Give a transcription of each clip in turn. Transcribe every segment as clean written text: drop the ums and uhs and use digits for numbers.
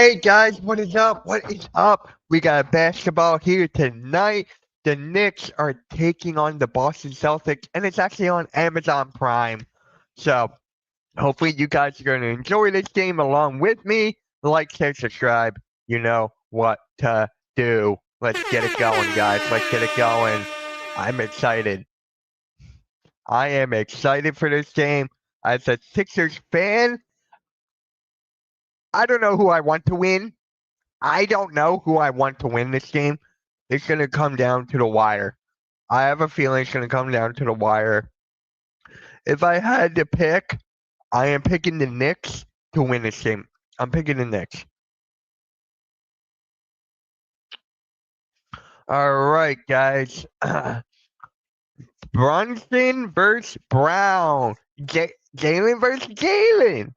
Hey guys, what is up? What is up? We got basketball here tonight. The Knicks are taking on the Boston Celtics, and it's actually on Amazon Prime. So hopefully you guys are going to enjoy this game along with me. Like, share, subscribe. You know what to do. Let's get it going, guys. Let's get it going. I'm excited. I am excited for this game. As a Sixers fan, I don't know who I want to win. I don't know who I want to win this game. It's going to come down to the wire. I have a feeling it's going to come down to the wire. If I had to pick, I am picking the Knicks to win this game. I'm picking the Knicks. All right, guys. Brunson versus Brown. Jalen versus Jalen.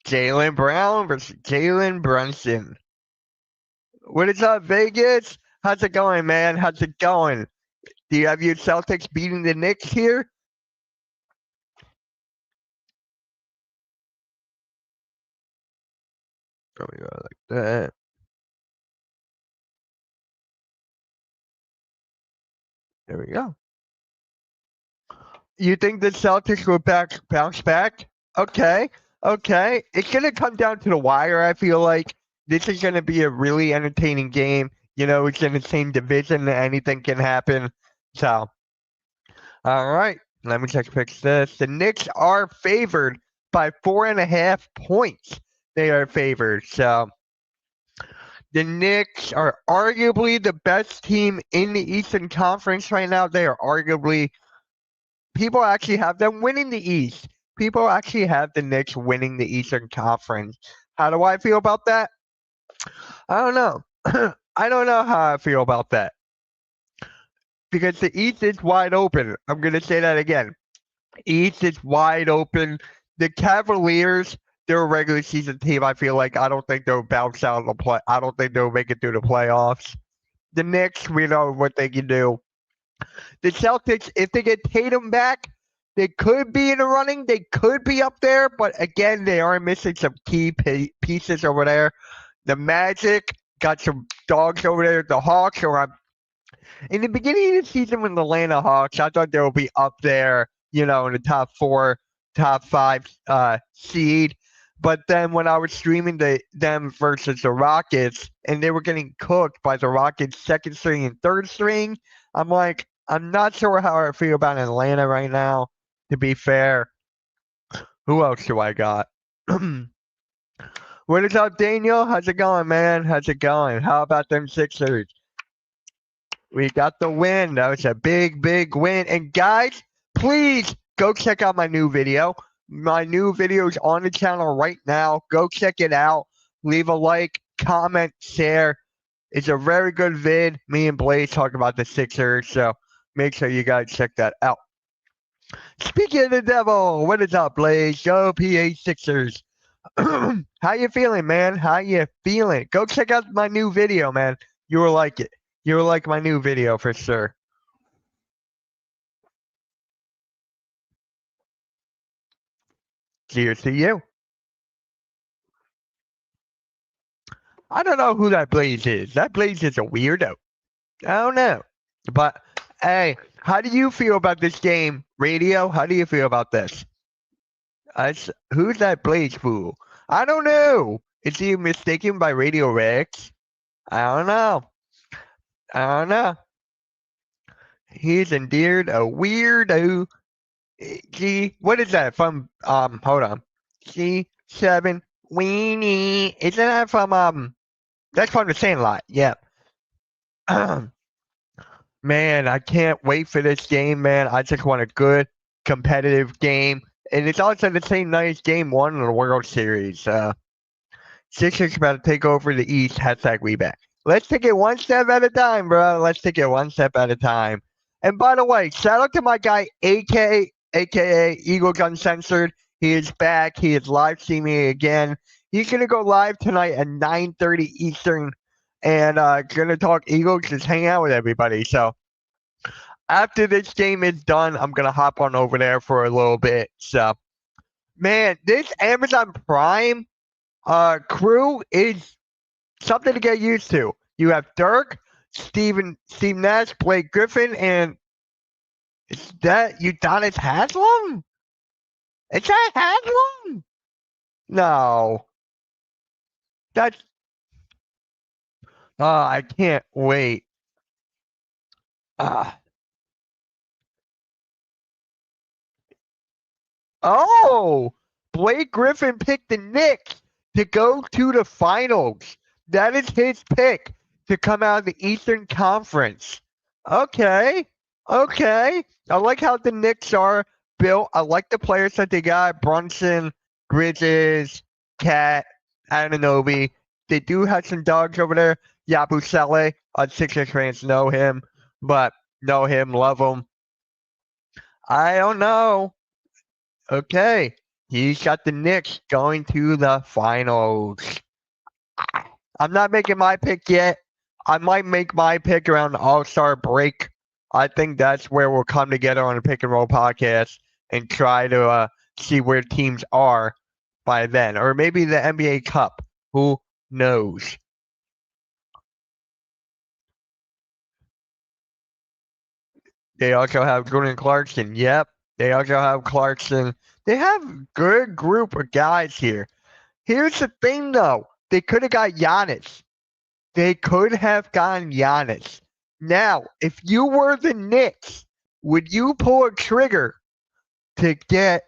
Jalen Brown versus Jalen Brunson. What is up, Vegas? How's it going, man? How's it going? Do you have your Celtics beating the Knicks here? There we go, like that. There we go. You think the Celtics will bounce back? Okay, okay. It's gonna come down to the wire. I feel like this is gonna be a really entertaining game. You know, it's in the same division. Anything can happen. So, all right. Let me just fix this. The Knicks are favored by 4.5 points. They are favored. So the Knicks are arguably the best team in the Eastern Conference right now. They are arguably people actually have them winning the East. People actually have the Knicks winning the Eastern Conference. How do I feel about that? I don't know. I don't know how I feel about that. Because the East is wide open. I'm going to say that again. East is wide open. The Cavaliers, they're a regular season team. I feel like I don't think they'll bounce out of the play. I don't think they'll make it through the playoffs. The Knicks, we know what they can do. The Celtics, if they get Tatum back, they could be in the running. They could be up there, but again, they are missing some key pieces over there. The Magic got some dogs over there. The Hawks are up. In the beginning of the season with the Atlanta Hawks, I thought they would be up there, you know, in the top 4, top 5 seed. But then when I was streaming them versus the Rockets, and they were getting cooked by the Rockets' second string and third string, I'm like, I'm not sure how I feel about Atlanta right now, to be fair. Who else do I got? What is up, Daniel? How's it going, man? How's it going? How about them Sixers? We got the win. That was a big, big win. And guys, please go check out my new video. My new video is on the channel right now. Go check it out. Leave a like, comment, share. It's a very good vid. Me and Blaze talk about the Sixers, so make sure you guys check that out. Speaking of the devil, what is up, Blaze? Go PA Sixers. How you feeling, man? How you feeling? Go check out my new video, man. You will like it. You will like my new video for sure. Cheers to you. I don't know who that Blaze is. That Blaze is a weirdo. I don't know. But hey, how do you feel about this game, Radio? How do you feel about this? Who's that Blaze fool? I don't know. Is he mistaken by Radio Rex? I don't know. I don't know. He's indeed a weirdo. G, what is that from? Hold on. G7 Weenie. Isn't that from That's from the Sandlot. Yeah. Man, I can't wait for this game, man. I just want a good competitive game. And it's also the same night as game 1 of the World Series. Sixers about to take over the East. # we back. Let's take it one step at a time, bro. Let's take it one step at a time. And by the way, shout out to my guy, aka Eagle Uncensored. He is back. He is live streaming again. He's gonna go live tonight at 9:30 Eastern, and gonna talk Eagles, just hang out with everybody. So after this game is done, I'm gonna hop on over there for a little bit. So, man, this Amazon Prime crew is something to get used to. You have Dirk, Steve Nash, Blake Griffin, and is that Udonis Haslam? Is that Haslam? No, that's. Oh, I can't wait. Uh, oh, Blake Griffin picked the Knicks to go to the finals. That is his pick to come out of the Eastern Conference. Okay, okay. I like how the Knicks are built. I like the players that they got: Brunson, Bridges, Cat, Anunoby. They do have some dogs over there. Yabusele, Sixers fans know him, but know him, love him. I don't know. Okay, he's got the Knicks going to the finals. I'm not making my pick yet. I might make my pick around the All-Star break. I think that's where we'll come together on the Pick and Roll podcast and try to see where teams are by then. Or maybe the NBA Cup. Who knows? They also have Jordan Clarkson. Yep. They also have Clarkson. They have a good group of guys here. Here's the thing, though. They could have got Giannis. They could have gotten Giannis. Now, if you were the Knicks, would you pull a trigger to get?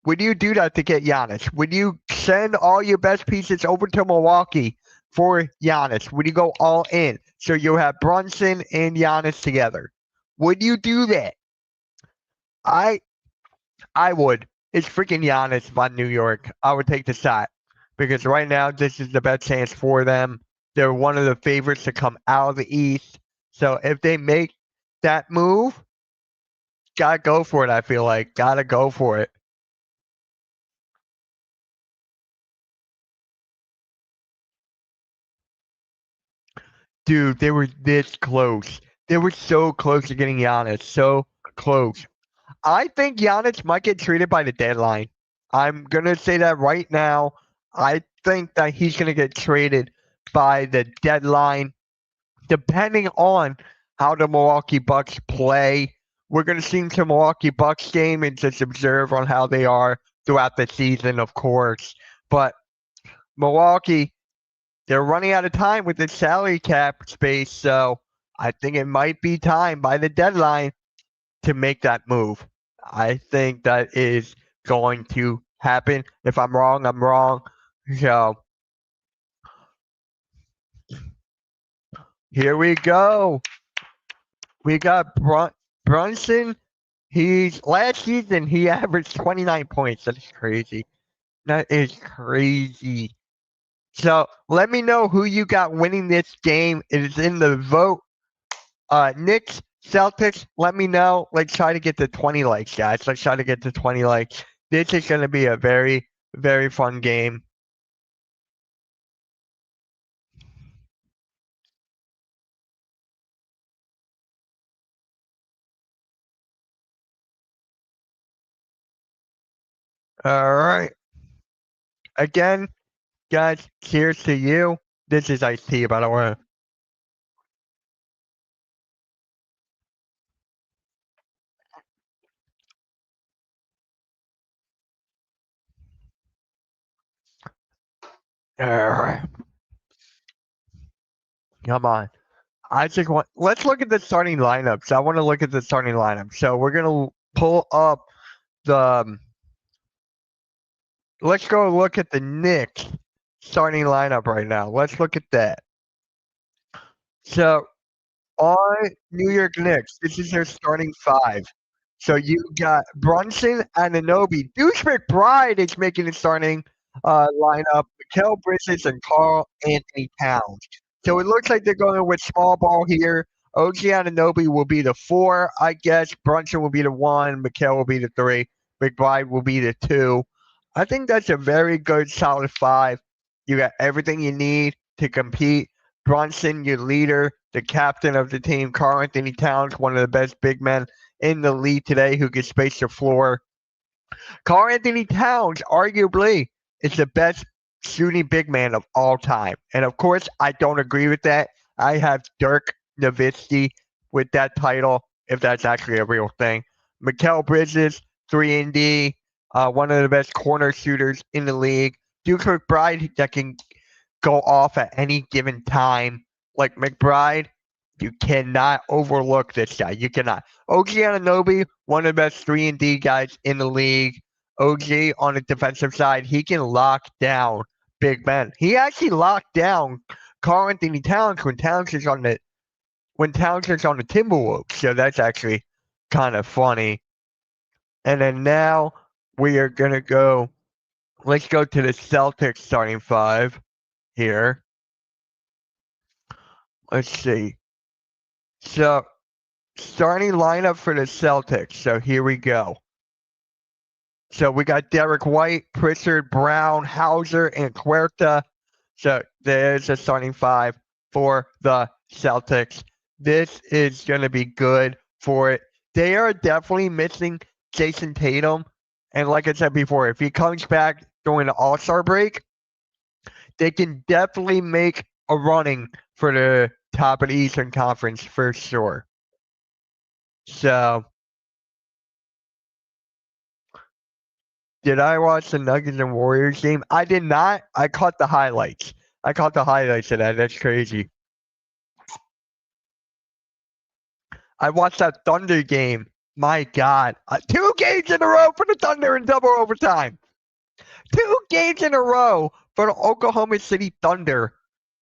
Would you do that to get Giannis? Would you send all your best pieces over to Milwaukee for Giannis? Would you go all in so you'll have Brunson and Giannis together? Would you do that? I would. It's freaking Giannis by New York. I would take the shot because right now this is the best chance for them. They're one of the favorites to come out of the East. So if they make that move, gotta go for it. I feel like gotta go for it. Dude, they were this close. They were so close to getting Giannis. So close. I think Giannis might get traded by the deadline. I'm gonna say that right now. I think that he's gonna get traded by the deadline, depending on how the Milwaukee Bucks play. We're gonna see some Milwaukee Bucks game and just observe on how they are throughout the season, of course. But Milwaukee, they're running out of time with the salary cap space, so I think it might be time by the deadline to make that move. I think that is going to happen. If I'm wrong, I'm wrong. So here we go. We got Brunson. He's last season he averaged 29 points. That's crazy. That is crazy. So let me know who you got winning this game. It is in the vote. Knicks, Celtics, let me know. Let's try to get to 20 likes, guys. Let's try to get to 20 likes. This is going to be a very, very fun game. All right. Again, guys, cheers to you. This is Ice Tea, by the way. All right. Come on. let's look at the starting lineups. I want to look at the starting lineup. So we're going to pull up the, let's go look at the Knicks starting lineup right now. Let's look at that. So on New York Knicks, this is their starting five. So you got Brunson, Anunoby. Deuce McBride is making the starting lineup. Mikal Bridges and Carl Anthony Towns. So it looks like they're going with small ball here. OG Anunoby will be the 4, I guess. Brunson will be the 1. Mikal will be the 3. McBride will be the 2. I think that's a very good, solid 5. You got everything you need to compete. Brunson, your leader, the captain of the team. Carl Anthony Towns, one of the best big men in the league today who can space the floor. Carl Anthony Towns, arguably, is the best shooting big man of all time. And of course, I don't agree with that. I have Dirk Nowitzki with that title, if that's actually a real thing. Mikal Bridges, 3 and D, one of the best corner shooters in the league. Duke McBride that can go off at any given time. Like McBride, you cannot overlook this guy. You cannot. OG Anunoby, one of the best 3 and D guys in the league. OG on the defensive side, he can lock down big men. He actually locked down Karl Anthony Towns when Towns is on the Timberwolves. So that's actually kind of funny. And then now we are gonna go. Let's go to the Celtics starting five here. Let's see. So starting lineup for the Celtics. So here we go. So we got Derek White, Pritchard, Brown, Hauser, and Huerta. So there's a starting five for the Celtics. This is going to be good for it. They are definitely missing Jason Tatum. And like I said before, if he comes back during the All-Star break, they can definitely make a running for the top of the Eastern Conference for sure. So, did I watch the Nuggets and Warriors game? I did not. I caught the highlights. I caught the highlights of that. That's crazy. I watched that Thunder game. My God. 2 games in a row for the Thunder in double overtime. 2 games in a row for the Oklahoma City Thunder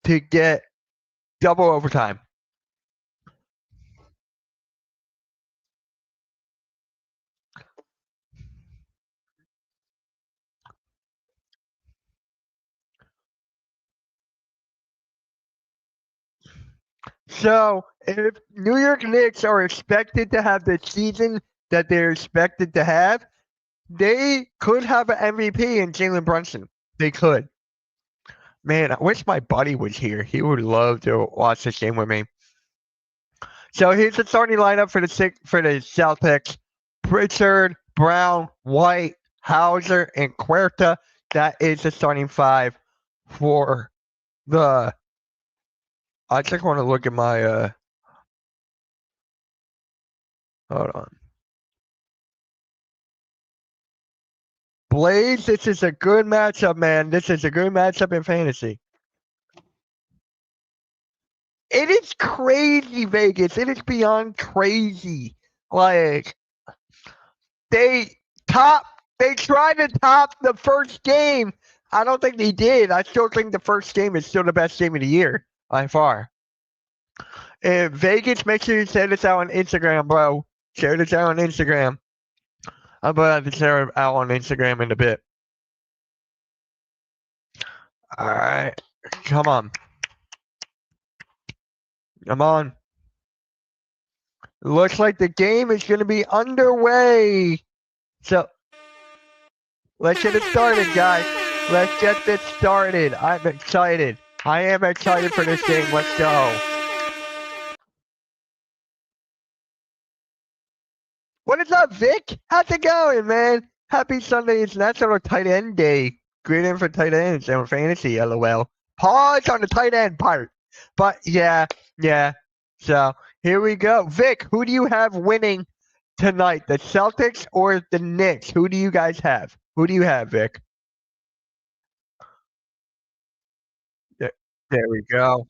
to get double overtime. So, if New York Knicks are expected to have the season that they're expected to have, they could have an MVP in Jalen Brunson. They could. Man, I wish my buddy was here. He would love to watch this game with me. So here's the starting lineup for the Celtics: Pritchard, Brown, White, Hauser, and Huerta. That is the starting five for the. I just want to look at my. Hold on. Blaze, this is a good matchup, man. This is a good matchup in fantasy. It is crazy, Vegas. It is beyond crazy. Like they tried to top the first game. I don't think they did. I still think the first game is still the best game of the year by far. And Vegas, make sure you share this out on Instagram, bro. Share this out on Instagram. I'm about to share it out on Instagram in a bit. All right. Come on. Come on. Looks like the game is going to be underway. So let's get it started, guys. Let's get this started. I'm excited. I am excited for this game. Let's go. What is up, Vic? How's it going, man? Happy Sunday. It's National Tight End Day. Greeting for tight ends and fantasy, LOL. Pause on the tight end part. But yeah. So here we go. Vic, who do you have winning tonight? The Celtics or the Knicks? Who do you guys have? Who do you have, Vic? There we go.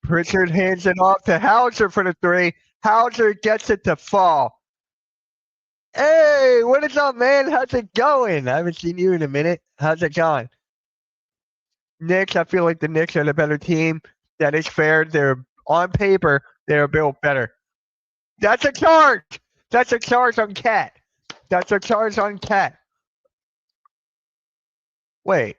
Pritchard hands it off to Hauser for the three. Hauser gets it to fall. Hey, what is up, man? How's it going? I haven't seen you in a minute. How's it going? Knicks, I feel like the Knicks are the better team. That is fair. They're on paper, they're built better. That's a charge. That's a charge on Cat. That's a charge on Cat. Wait.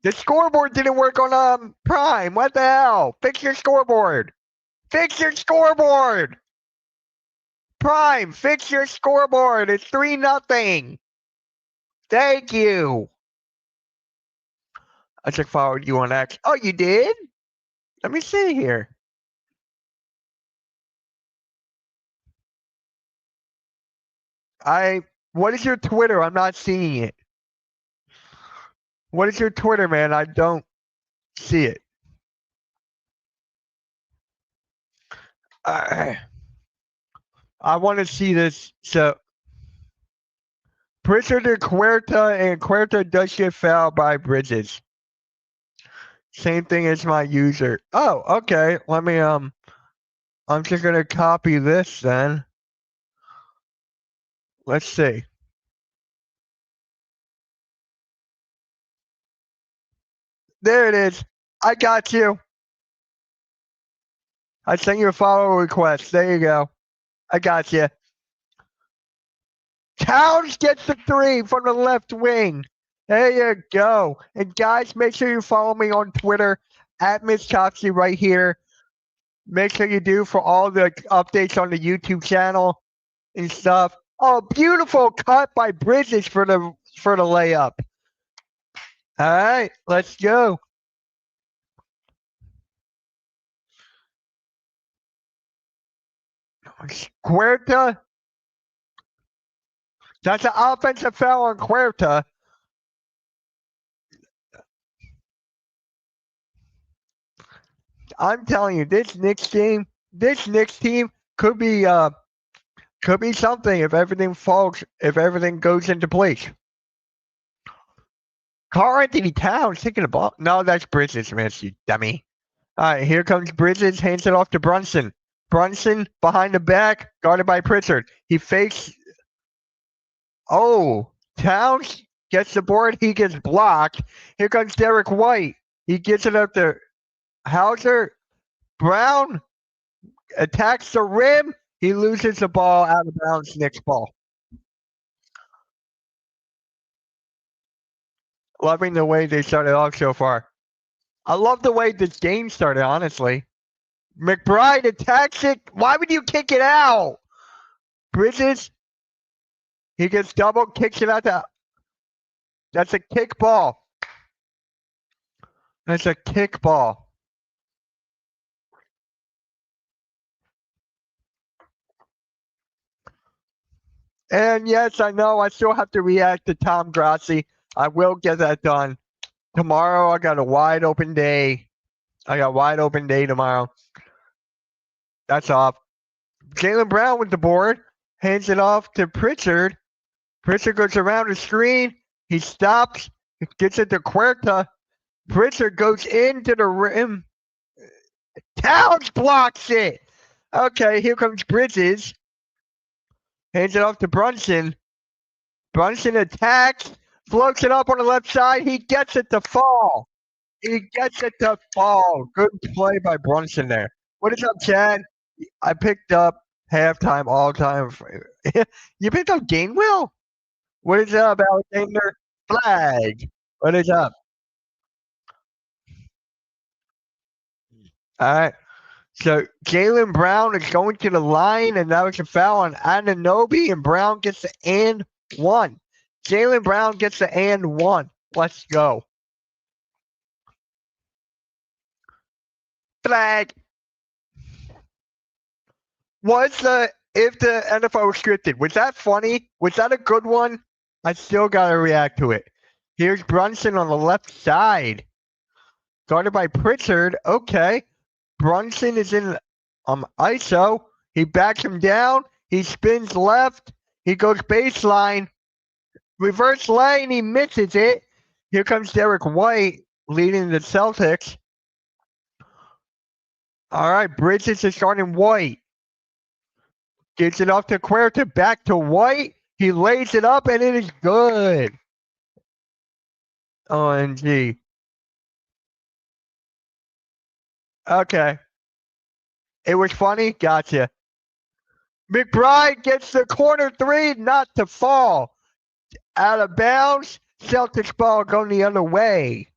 The scoreboard didn't work on Prime. What the hell? Fix your scoreboard. Fix your scoreboard. Prime, fix your scoreboard. It's 3-0. Thank you. I just followed you on X. Oh, you did? Let me see here. What is your Twitter? I'm not seeing it. What is your Twitter, man? I don't see it. I want to see this. So Pritchard to Huerta, and Huerta does get fouled by Bridges. Same thing as my user. Oh, okay. Let me I'm just gonna copy this then. Let's see. There it is. I got you. I sent you a follow request. There you go. I got you. Towns gets the 3 from the left wing. There you go. And guys, make sure you follow me on Twitter at Miss Chopsy right here. Make sure you do for all the updates on the YouTube channel and stuff. Oh, beautiful cut by Bridges for the layup. All right, let's go. Huerta. That's an offensive foul on Huerta. I'm telling you, this Knicks team could be something if everything goes into place. Karl-Anthony Towns taking the ball. No, that's Bridges, man, you dummy. All right, here comes Bridges, hands it off to Brunson. Brunson behind the back, guarded by Pritchard. He fakes. Oh, Towns gets the board. He gets blocked. Here comes Derek White. He gets it up to Hauser. Brown attacks the rim. He loses the ball out of bounds. Knicks ball. Loving the way they started off so far. I love the way this game started, honestly. McBride attacks it. Why would you kick it out? Bridges. He gets double, kicks it out to. That's a kick ball. That's a kick ball. And yes, I know I still have to react to Tom Grassi. I will get that done. Tomorrow I got a wide open day. Tomorrow. That's off. Jaylen Brown with the board. Hands it off to Pritchard. Pritchard goes around the screen. He stops. Gets it to Huerta. Pritchard goes into the rim. Towns blocks it. Okay, here comes Bridges. Hands it off to Brunson. Brunson attacks. Floats it up on the left side. He gets it to fall. Good play by Brunson there. What is up, Chad? I picked up halftime, all time. You picked up Gainwell? What is up, Alexander? Flag. What is up? All right. So Jaylen Brown is going to the line, and that was a foul on Anunoby, and Brown gets the and one. Jaylen Brown gets the and one. Let's go. Flag. If the NFL was scripted, was that funny? Was that a good one? I still gotta react to it. Here's Brunson on the left side. Guarded by Pritchard. Okay. Brunson is in ISO. He backs him down. He spins left. He goes baseline. Reverse lane. He misses it. Here comes Derek White leading the Celtics. All right. Bridges is starting White. Gets it off to Huerta. Back to White. He lays it up, and it is good. OMG. Okay. It was funny? Gotcha. McBride gets the corner 3, not to fall. Out of bounds. Celtics ball going the other way.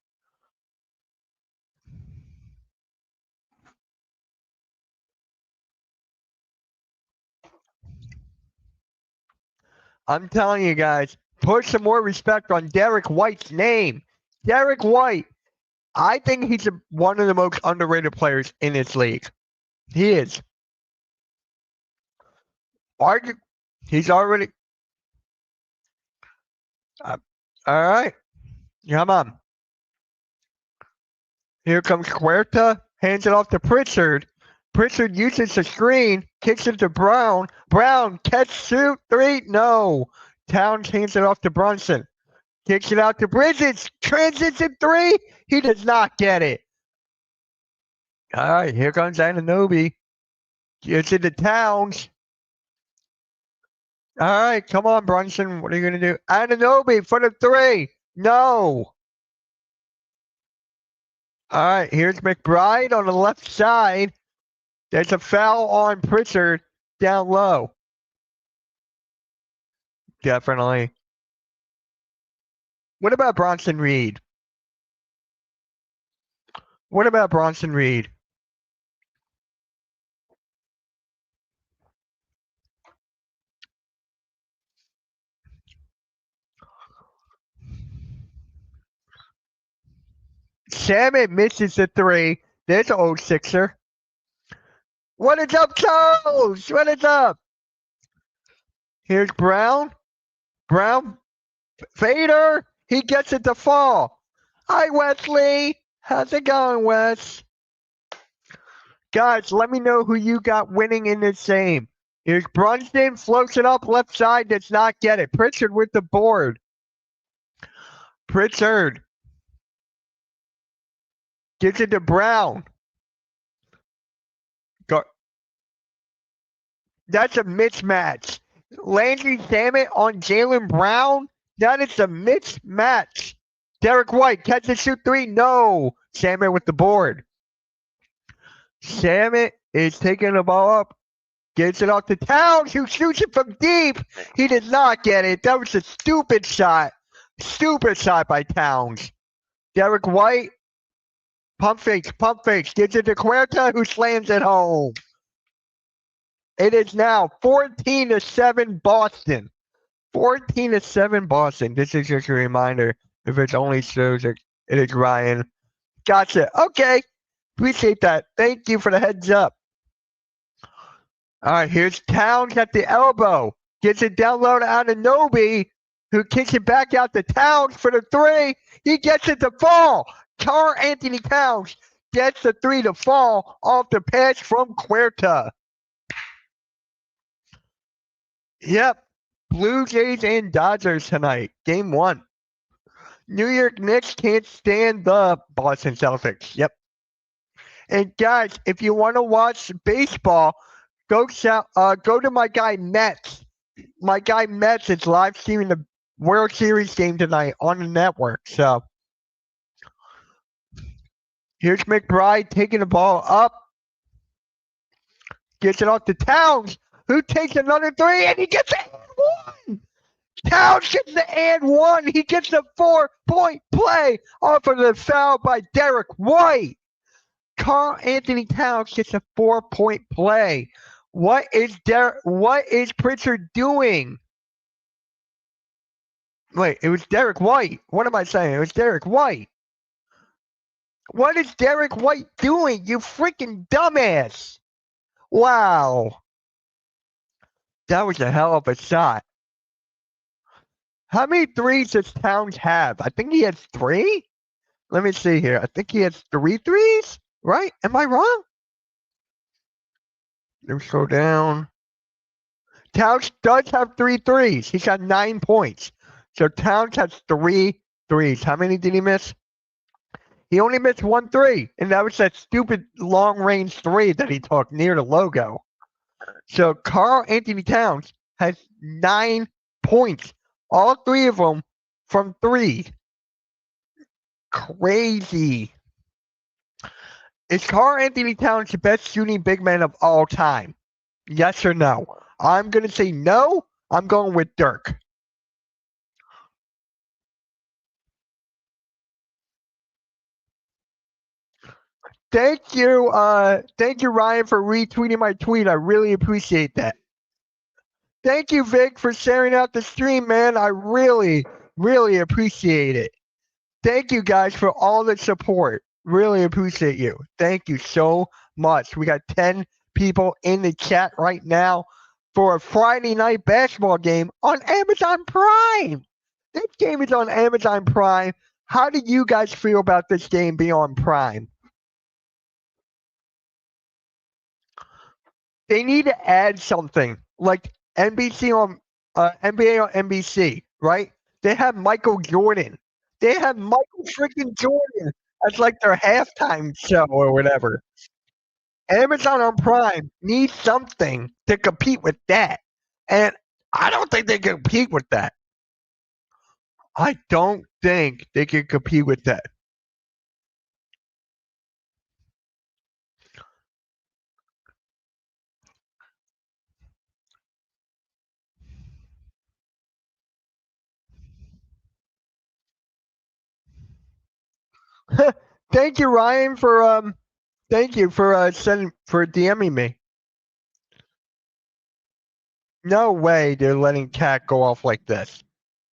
I'm telling you guys, put some more respect on Derek White's name. Derek White. I think he's one of the most underrated players in this league. He is. He's already. All right. Come on. Here comes Huerta. Hands it off to Pritchard. Pritchard uses the screen. Kicks it to Brown. Brown, catch, shoot, three. No. Towns hands it off to Brunson. Kicks it out to Bridges. Transition three. He does not get it. All right. Here comes Anunoby. Gets it to Towns. All right. Come on, Brunson. What are you going to do? Anunoby for the three. No. All right, here's McBride on the left side. There's a foul on Pritchard down low. Definitely. What about Bronson Reed? What about Bronson Reed? Salmon misses the three. There's an old Sixer. What is up, Charles? What is up? Here's Brown. Brown. Fader. He gets it to fall. Hi, Wesley. How's it going, Wes? Guys, let me know who you got winning in this game. Here's Brunson. Floats it up left side. Does not get it. Pritchard with the board. Pritchard. Gives it to Brown. That's a mismatch. Landry Salmon on Jaylen Brown. That is a mismatch. Derek White, catch and shoot three. No. Salmon with the board. Salmon is taking the ball up. Gets it off to Towns, who shoots it from deep. He did not get it. That was a stupid shot. Stupid shot by Towns. Derek White. Pump fakes. Gets it to Huerta, who slams it home. It is now 14-7 Boston. 14-7 Boston. This is just a reminder. If it only shows it is Ryan. Gotcha. Okay. Appreciate that. Thank you for the heads up. All right, here's Towns at the elbow. Gets it down low to Anunoby, who kicks it back out to Towns for the three. He gets it to fall. Karl-Anthony Towns gets the three to fall off the pass from Huerta. Yep. Blue Jays and Dodgers tonight. Game 1. New York Knicks can't stand the Boston Celtics. Yep. And guys, if you want to watch baseball, go to my guy Mets. My guy Mets is live streaming the World Series game tonight on the network. So here's McBride taking the ball up. Gets it off to Towns, who takes another three, and he gets it and one. Towns gets the and one. He gets a 4-point play off of the foul by Derek White. Karl-Anthony Towns gets a 4-point play. What is Pritchard doing? Wait, it was Derek White. What am I saying? It was Derek White. What is Derek White doing? You freaking dumbass. Wow. That was a hell of a shot. How many threes does Towns have? I think he has 3. Let me see here. I think he has 3 threes, right? Am I wrong? Let's go down. Towns does have 3 threes. He's got 9 points. So Towns has 3 threes. How many did he miss? He only missed 1 3, and that was that stupid long-range 3 that he took near the logo. So Karl-Anthony Towns has 9 points. All 3 of them from 3. Crazy. Is Karl-Anthony Towns the best shooting big man of all time? Yes or no? I'm going to say no. I'm going with Dirk. Thank you, Ryan, for retweeting my tweet. I really appreciate that. Thank you, Vic, for sharing out the stream, man. I really, really appreciate it. Thank you, guys, for all the support. Really appreciate you. Thank you so much. We got 10 people in the chat right now for a Friday night basketball game on Amazon Prime. This game is on Amazon Prime. How do you guys feel about this game being on Prime? They need to add something like NBC on NBA on NBC, right? They have Michael Jordan. They have Michael freaking Jordan as like their halftime show or whatever. Amazon on Prime needs something to compete with that. And I don't think they can compete with that. I don't think they can compete with that. Thank you, Ryan, for thank you for sending for DMing me. No way they're letting Cat go off like this.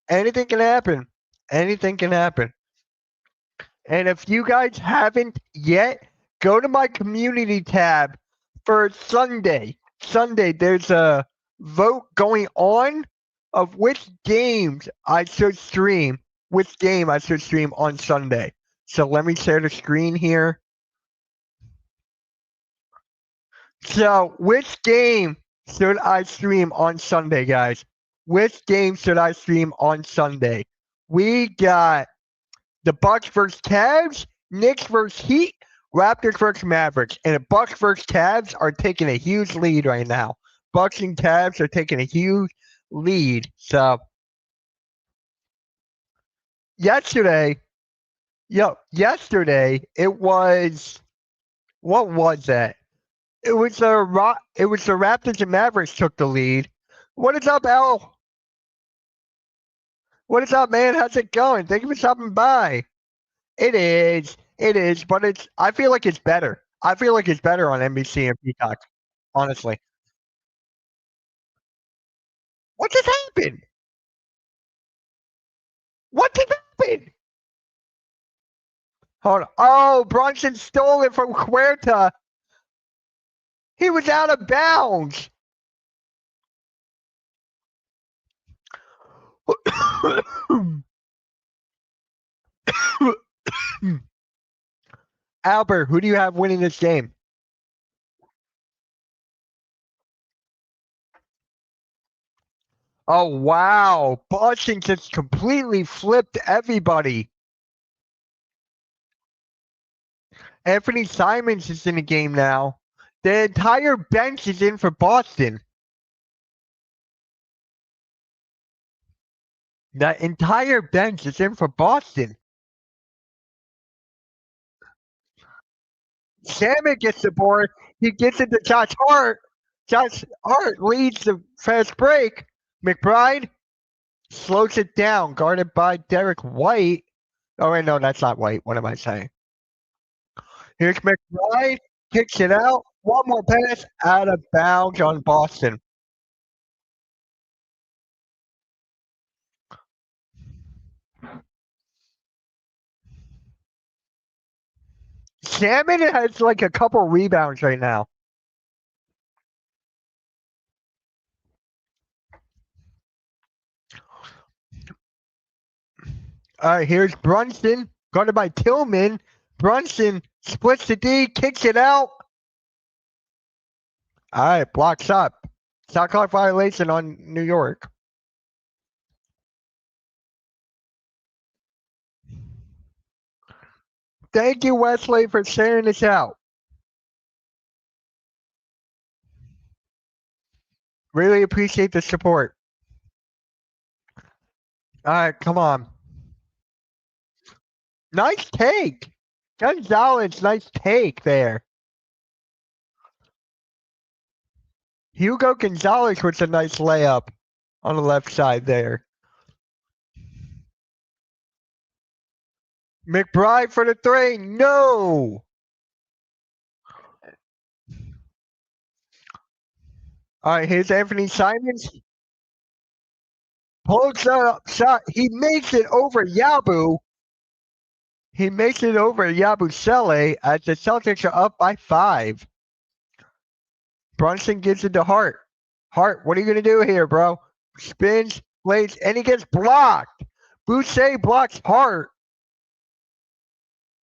Anything can happen. Anything can happen. And if you guys haven't yet, go to my community tab for Sunday. Sunday, there's a vote going on of which games I should stream, which game I should stream on Sunday. So let me share the screen here. So which game should I stream on Sunday, guys? Which game should I stream on Sunday? We got the Bucks versus Cavs, Knicks versus Heat, Raptors versus Mavericks, and the Bucks versus Cavs are taking a huge lead right now. Bucks and Cavs are taking a huge lead. So yesterday it was what was that? It was the Raptors and Mavericks took the lead. What is up, Al? What is up, man? How's it going? Thank you for stopping by. It is, but it's. I feel like it's better. I feel like it's better on NBC and Peacock. Honestly, what just happened? What just happened? Hold on. Oh, Brunson stole it from Huerta. He was out of bounds. Albert, who do you have winning this game? Oh, wow. Boston just completely flipped everybody. Anthony Simons is in the game now. The entire bench is in for Boston. The entire bench is in for Boston. Salmon gets the board. He gets it to Josh Hart. Josh Hart leads the fast break. McBride slows it down, guarded by Derek White. Oh, wait, no, that's not White. What am I saying? Here's McBride. Kicks it out. One more pass out of bounds on Boston. Salmon has like a couple rebounds right now. All right, here's Brunson, guarded by Tillman. Brunson splits the D, kicks it out. All right, blocks up. Shot clock violation on New York. Thank you, Wesley, for sharing this out. Really appreciate the support. All right, come on. Nice take. Gonzalez, nice take there. Hugo Gonzalez with a nice layup on the left side there. McBride for the three. No. All right, here's Anthony Simons. Pulls up shot. He makes it over Yabu. He makes it over Yabusele as the Celtics are up by 5. Brunson gives it to Hart. Hart, what are you going to do here, bro? Spins, plays, and he gets blocked. Boucher blocks Hart.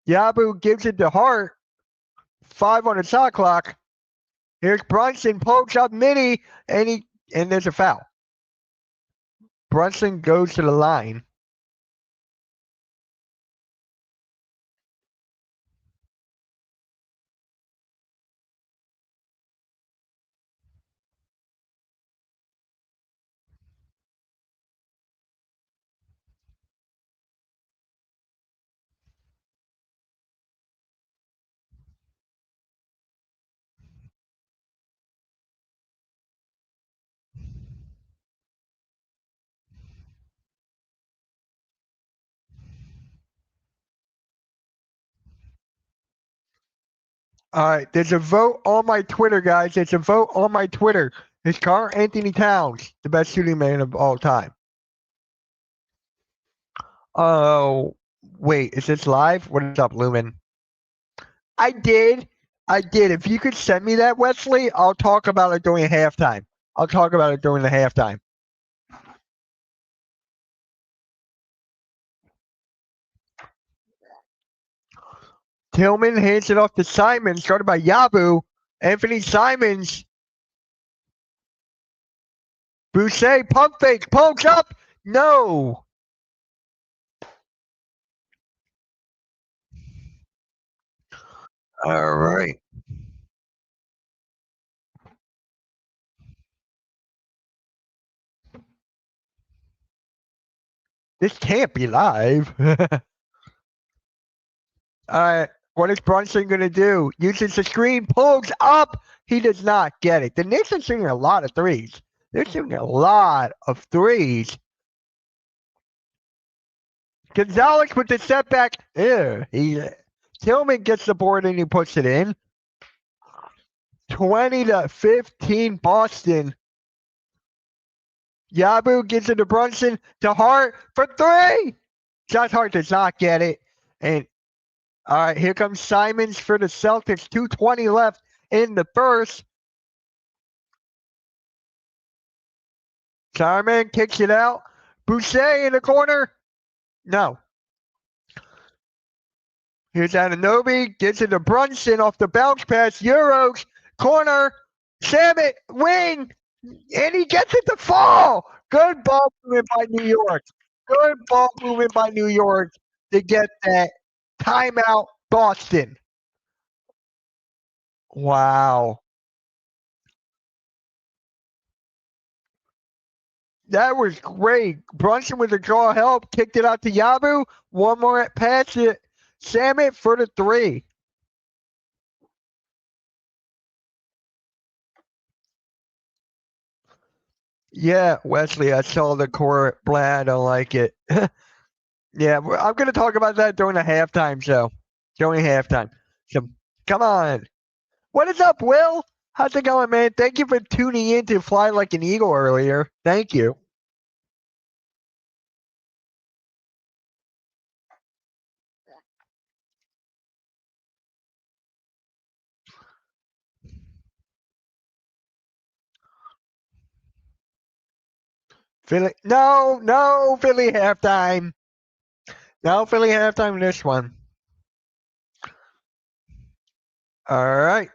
Yabu gives it to Hart. 5 on the shot clock. Here's Brunson, pokes up Mini, and there's a foul. Brunson goes to the line. All right, there's a vote on my Twitter, guys. There's a vote on my Twitter. Is Karl Anthony Towns the best shooting man of all time? Oh, wait, is this live? What is up, Lumen? I did. If you could send me that, Wesley, I'll talk about it during halftime. I'll talk about it during the halftime. Tillman hands it off to Simons, started by Yabu. Anthony Simons. Boucher, pump fake, pokes up. No. All right. This can't be live. All right. What is Brunson going to do? Uses the screen, pulls up. He does not get it. The Knicks are shooting a lot of threes. They're shooting a lot of threes. Gonzalez with the setback. Tillman gets the board and he puts it in. 20-15 Boston. Yabu gives it to Brunson to Hart for 3. Josh Hart does not get it. And all right, here comes Simons for the Celtics. 2:20 left in the first. Simon kicks it out. Boucher in the corner. No. Here's Anunoby. Gets it to Brunson off the bounce pass. Euros. Corner. Shamit. Wing. And he gets it to fall. Good ball movement by New York. Good ball movement by New York to get that timeout, Boston. Wow. That was great. Brunson with the draw help, kicked it out to Yabu. One more pass to Shamit for the 3. Yeah, Wesley, I saw the court. Blah, I don't like it. Yeah, I'm going to talk about that during the halftime show. During halftime. So, come on. What is up, Will? How's it going, man? Thank you for tuning in to Fly Like an Eagle earlier. Thank you. Philly, no, Philly halftime. No, Philly halftime this one. All right.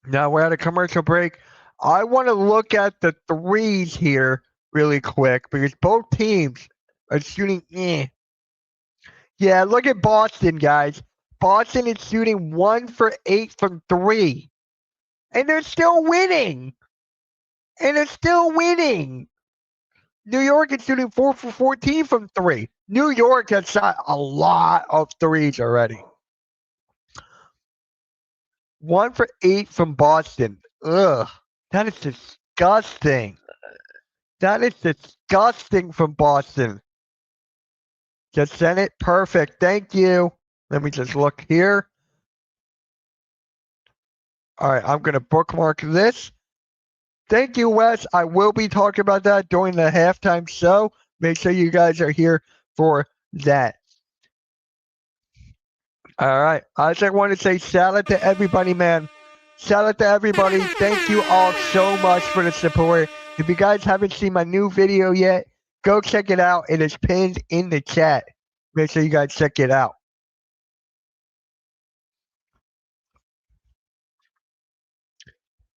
Now we're at a commercial break. I want to look at the threes here really quick because both teams are shooting. Yeah, look at Boston, guys. Boston is shooting 1 for 8 from 3. And they're still winning. New York is shooting 4 for 14 from 3. New York has shot a lot of threes already. 1 for 8 from Boston. Ugh, that is disgusting. That is disgusting from Boston. Just send it. Perfect. Thank you. Let me just look here. All right, I'm going to bookmark this. Thank you, Wes. I will be talking about that during the halftime show. Make sure you guys are here for that. All right. I just want to say shout out to everybody, man. Shout out to everybody. Thank you all so much for the support. If you guys haven't seen my new video yet, Go check it out. It is pinned in the chat. Make sure you guys check it out.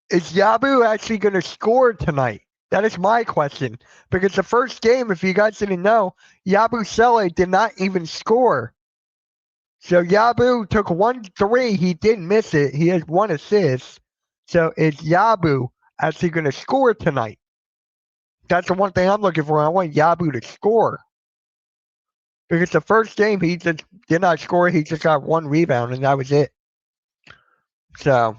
Is Yabu actually going to score tonight? That is my question. Because the first game, if you guys didn't know, Yabu Sele did not even score. So Yabu took 1-3. He didn't miss it. He has 1 assist. So is Yabu actually going to score tonight? That's the one thing I'm looking for. I want Yabu to score. Because the first game, he just did not score. He just got 1 rebound, and that was it. So,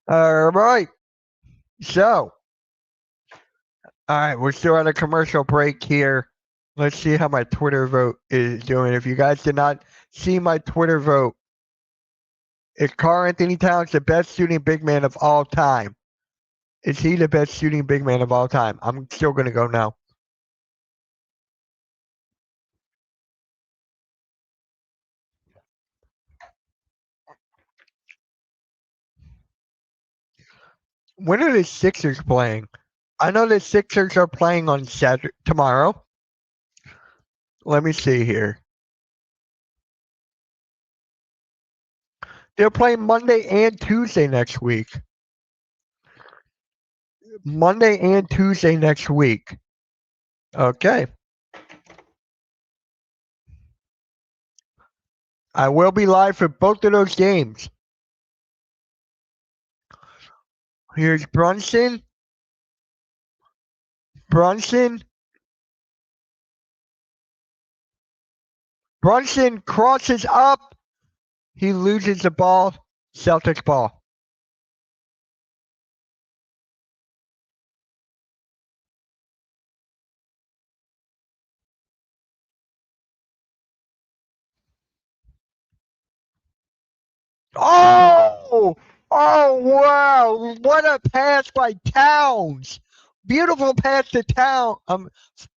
all right. So, all right, we're still at a commercial break here. Let's see how my Twitter vote is doing. If you guys did not see my Twitter vote, is Karl Anthony Towns the best shooting big man of all time? Is he the best shooting big man of all time? I'm still going to go no. When are the Sixers playing? I know the Sixers are playing on Saturday tomorrow. Let me see here. They're playing Monday and Tuesday next week. Monday and Tuesday next week. Okay. I will be live for both of those games. Here's Brunson. Brunson crosses up. He loses the ball. Celtics ball. Oh! Oh, wow. What a pass by Towns. Beautiful pass to Town.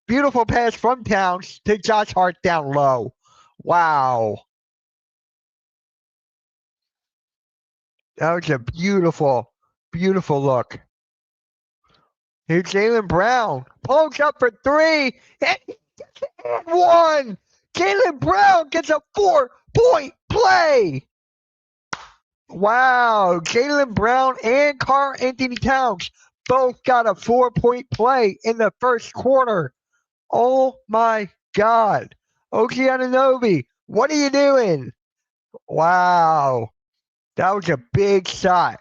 Beautiful pass from Towns to Josh Hart down low. Wow. That was a beautiful, beautiful look. Here's Jaylen Brown. Pokes up for 3. And one. Jaylen Brown gets a 4-point play. Wow. Jaylen Brown and Karl Anthony Towns both got a 4-point play in the first quarter. Oh my God. OG Anunoby, what are you doing? Wow. That was a big shot.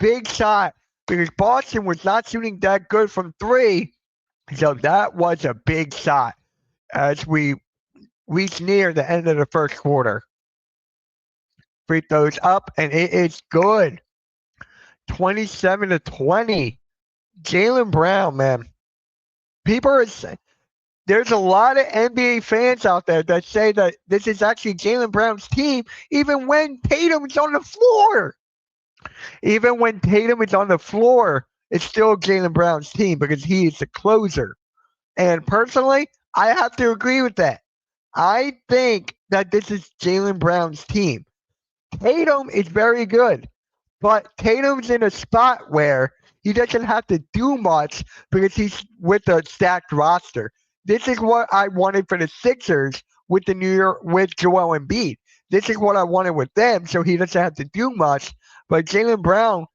Big shot because Boston was not shooting that good from 3. So that was a big shot as we reach near the end of the first quarter. Free throws up, and it is good. 27-20. Jaylen Brown, man. People are saying, there's a lot of NBA fans out there that say that this is actually Jaylen Brown's team, even when Tatum's on the floor. Even when Tatum is on the floor, it's still Jaylen Brown's team because he is the closer. And personally, I have to agree with that. I think that this is Jaylen Brown's team. Tatum is very good, but Tatum's in a spot where he doesn't have to do much because he's with a stacked roster. This is what I wanted for the Sixers with the New York with Joel Embiid. This is what I wanted with them, so he doesn't have to do much. But Jaylen Brown,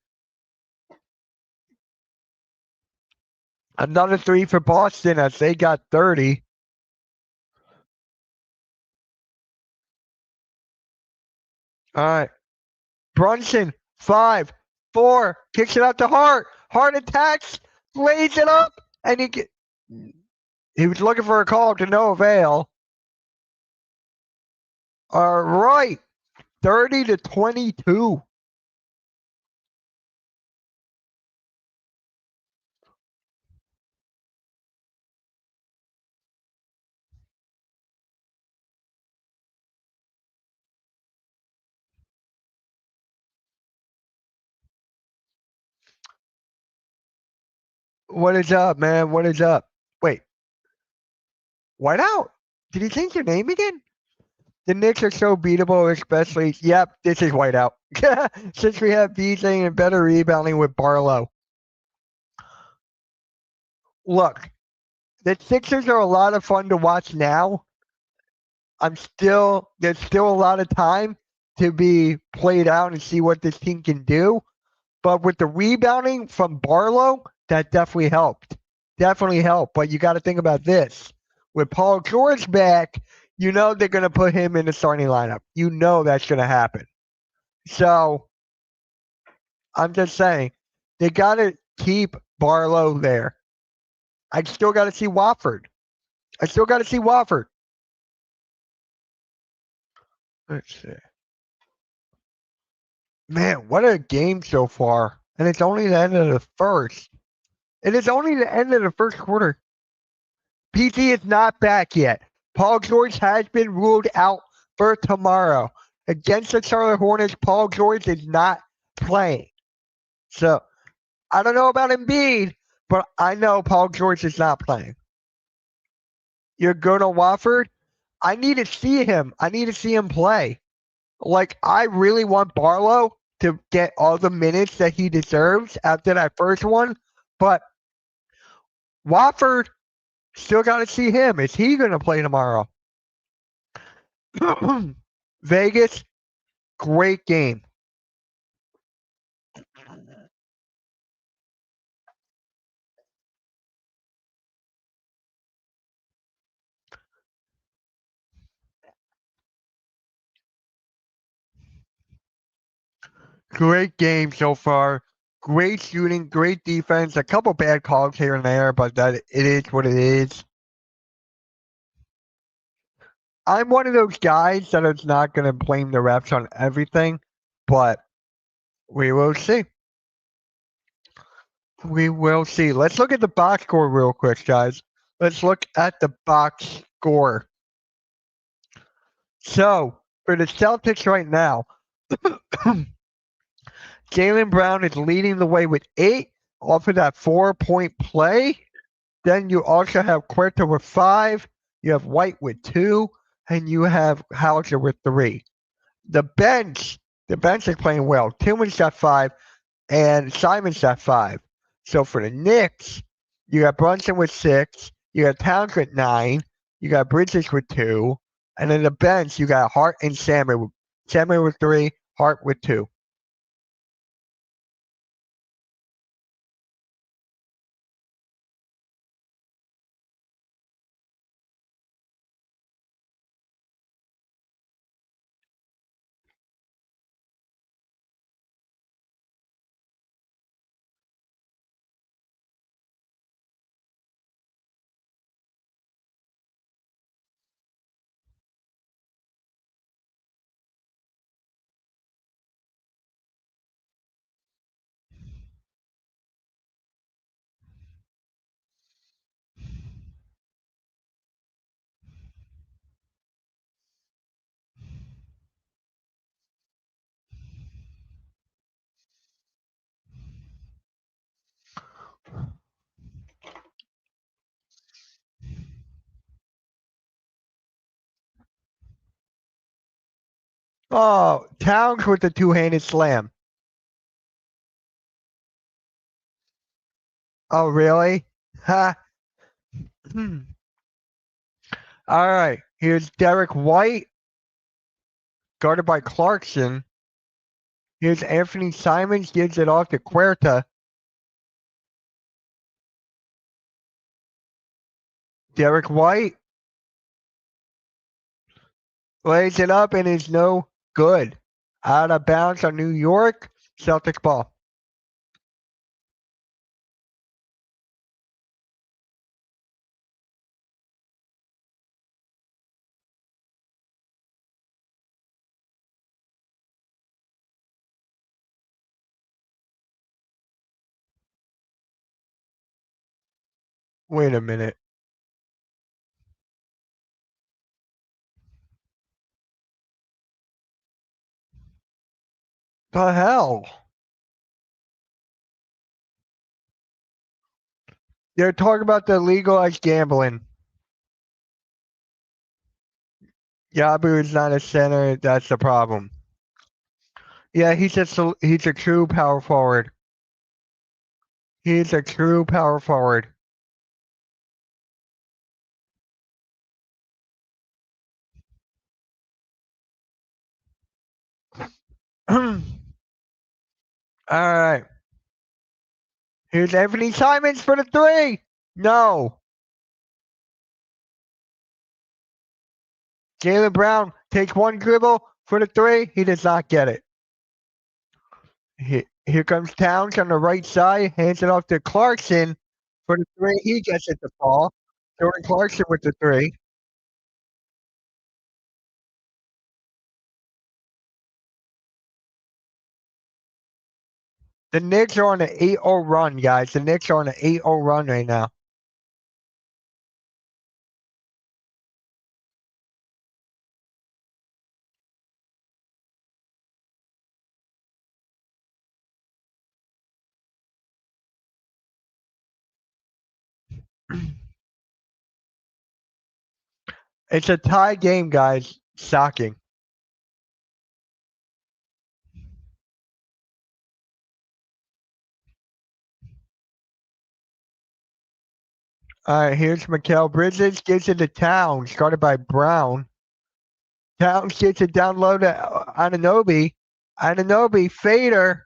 another 3 for Boston as they got 30. All right. Brunson, 5, 4, kicks it out to Hart. Hart attacks, lays it up, and he was looking for a call to no avail. All right. 30-22. What is up, man? What is up? Wait. Whiteout? Did he change your name again? The Knicks are so beatable, especially. Yep, this is whiteout. Since we have BJ and better rebounding with Barlow. Look, the Sixers are a lot of fun to watch now. There's still a lot of time to be played out and see what this team can do. But with the rebounding from Barlow, that definitely helped. Definitely helped. But you got to think about this. With Paul George back, you know they're going to put him in the starting lineup. You know that's going to happen. So I'm just saying, they got to keep Barlow there. I still got to see Wofford. I still got to see Wofford. Let's see. Man, what a game so far. And it's only the end of the first. It is only the end of the first quarter. PT is not back yet. Paul George has been ruled out for tomorrow. Against the Charlotte Hornets, Paul George is not playing. So I don't know about Embiid, but I know Paul George is not playing. You're going to Wofford? I need to see him. I need to see him play. Like, I really want Barlow to get all the minutes that he deserves after that first one, but Wofford, still got to see him. Is he going to play tomorrow? Vegas, great game. Great game so far. Great shooting, great defense. A couple bad calls here and there, but that it is what it is. I'm one of those guys that is not going to blame the refs on everything, but we will see. We will see. Let's look at the box score real quick, guys. Let's look at the box score. So, for the Celtics right now, Jaylen Brown is leading the way with 8 off of that 4-point play. Then you also have Querta with 5. You have White with 2. And you have Hauser with 3. The bench is playing well. Tillman's got 5 and Simon's got 5. So for the Knicks, you got Brunson with 6. You got Towns with 9. You got Bridges with 2. And then the bench, you got Hart and Salmon. Salmon with 3, Hart with 2. Oh, Towns with the two-handed slam. Oh, really? Ha. Hmm. All right. Here's Derek White, guarded by Clarkson. Here's Anthony Simons, gives it off to Querta. Derek White lays it up and is no good. Out of bounds on New York. Celtics ball. Wait a minute. The hell? They're talking about the legalized gambling. Yabu is not a center. That's the problem. Yeah, he's a true power forward. He's a true power forward. All right. Here's Anthony Simons for the three. No. Jalen Brown takes one dribble for the three. He does not get it. Here comes Towns on the right side. Hands it off to Clarkson for the three. He gets it to fall. Jordan Clarkson with the three. The Knicks are on an 8-0 run, guys. The Knicks are on an 8-0 run right now. It's a tie game, guys. Shocking. All right, here's Mikal Bridges. Gives it to Towns. Started by Brown. Towns gets it down low to Ananobi. Ananobi, fader.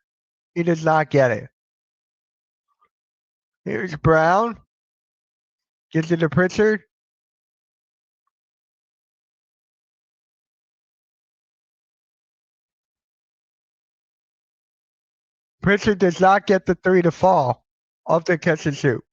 He does not get it. Here's Brown. Gives it to Pritchard. Pritchard does not get the three to fall off the catch and shoot.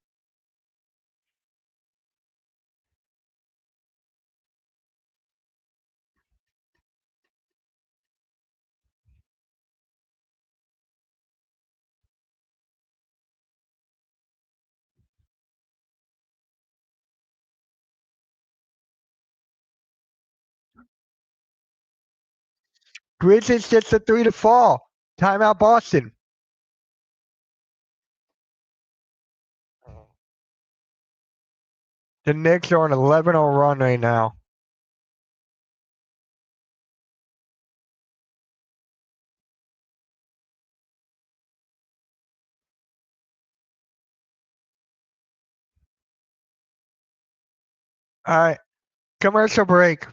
Bridges gets the three to fall. Timeout Boston. The Knicks are on an 11-0 run right now. All right, commercial break.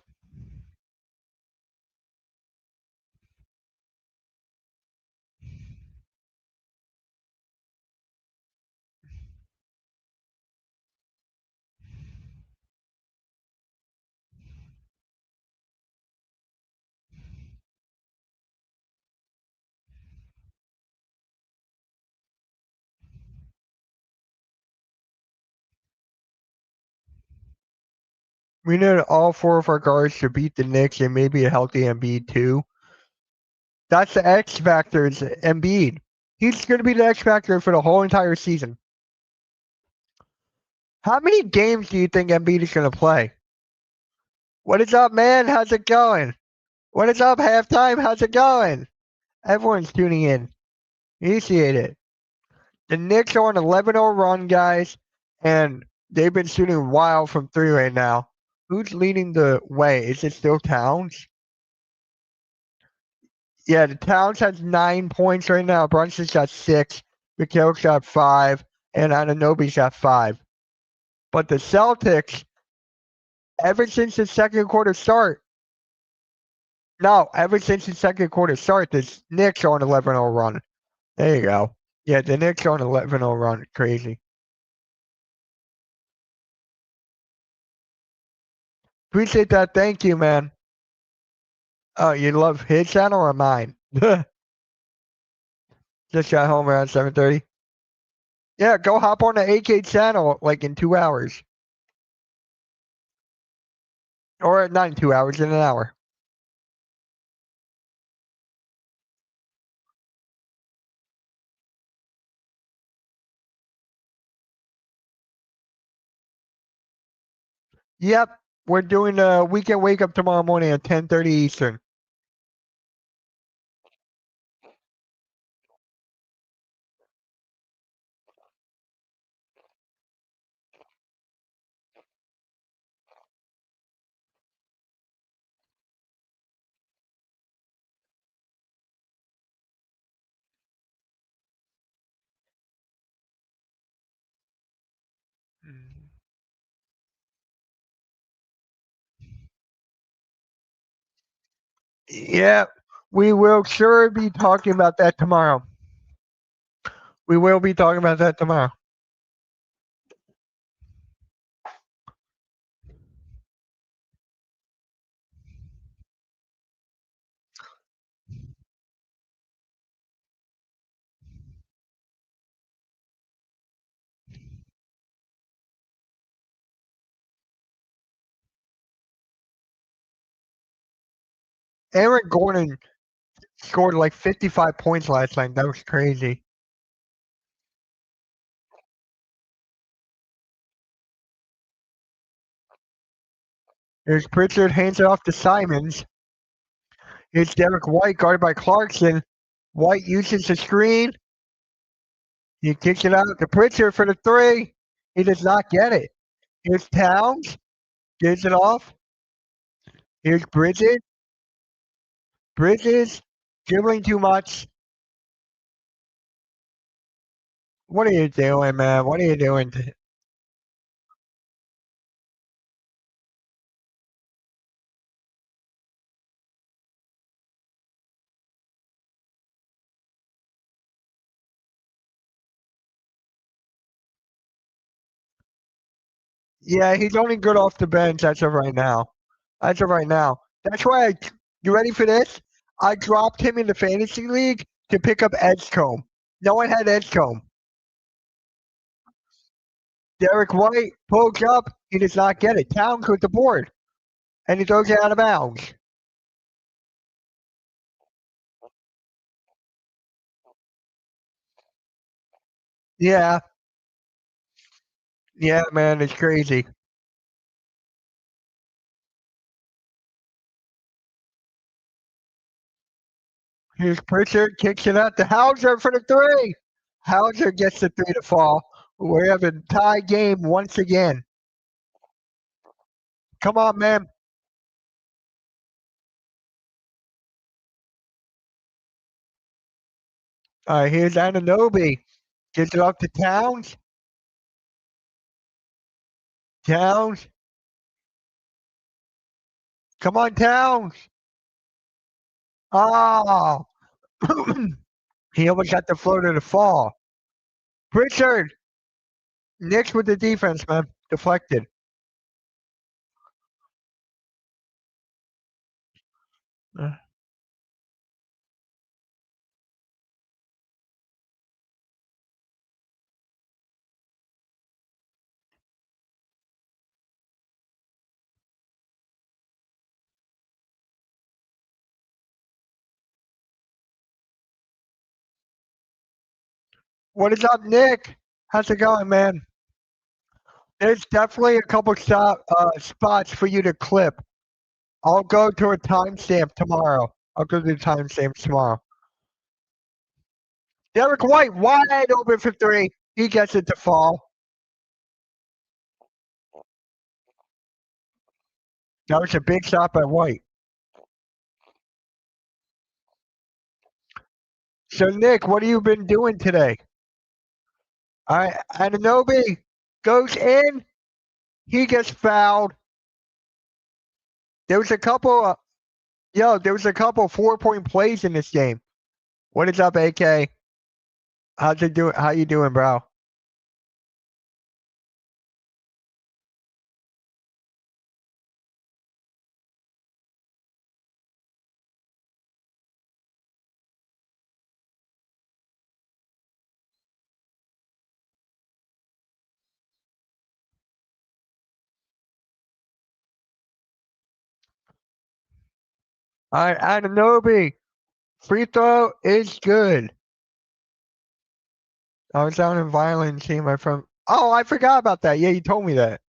We need all four of our guards to beat the Knicks and maybe a healthy Embiid too. That's the X factor. Is Embiid. He's going to be the X factor for the whole entire season. How many games do you think Embiid is going to play? What is up, man? How's it going? What is up, halftime? How's it going? Everyone's tuning in. Appreciate it. The Knicks are on an 11-0 run, guys, and they've been shooting wild from three right now. Who's leading the way? Is it still Towns? Yeah, the Towns has 9 points right now. Brunson's got 6. Mikhail's got 5. And Ananobi's got 5. But the Celtics, ever since the second quarter start, no, ever since the second quarter start, the Knicks are on an 11-0 run. There you go. Yeah, the Knicks are on an 11-0 run. Crazy. Appreciate that. Thank you, man. Oh, you love his channel or mine? Just got home around 7:30. Yeah, go hop on the AK channel like in 2 hours. Or not in 2 hours, in an hour. Yep, we're doing a weekend wake up tomorrow morning at 10:30 Eastern. Yeah, we will sure be talking about that tomorrow. We will be talking about that tomorrow. Aaron Gordon scored like 55 points last night. That was crazy. Here's Pritchard, hands it off to Simons. Here's Derek White, guarded by Clarkson. White uses the screen. He kicks it out to Pritchard for the three. He does not get it. Here's Towns, gives it off. Here's Bridges. Bridges, dribbling too much. What are you doing, man? What are you doing? Yeah, he's only good off the bench as of right now. As of right now. That's why you ready for this? I dropped him in the fantasy league to pick up Edgecombe. No one had Edgecombe. Derek White pulls up. He does not get it. Towns with the board. And he throws it out of bounds. Yeah. Yeah, man, it's crazy. Here's Pritchard, kicks it out to Hauser for the three. Hauser gets the three to fall. We have a tie game once again. Come on, man. All right, here's Ananobi. Gets it off to Towns. Towns. Come on, Towns. Oh. He almost got the floater to fall. Pritchard. Knicks with the defense, man. Deflected. Uh, What is up, Nick? How's it going, man? There's definitely a couple spots for you to clip. I'll go to a timestamp tomorrow. I'll go to the timestamp tomorrow. Derek White wide open for three. He gets it to fall. That was a big shot by White. So Nick, what have you been doing today? All right, Ananobi goes in. He gets fouled. There was a couple. There was a couple 4-point plays in this game. What is up, AK? How's it doing? How you doing, bro? All right, Ananobi. Free throw is good. I was down in Violin seeing my friend. Oh, I forgot about that. Yeah, you told me that.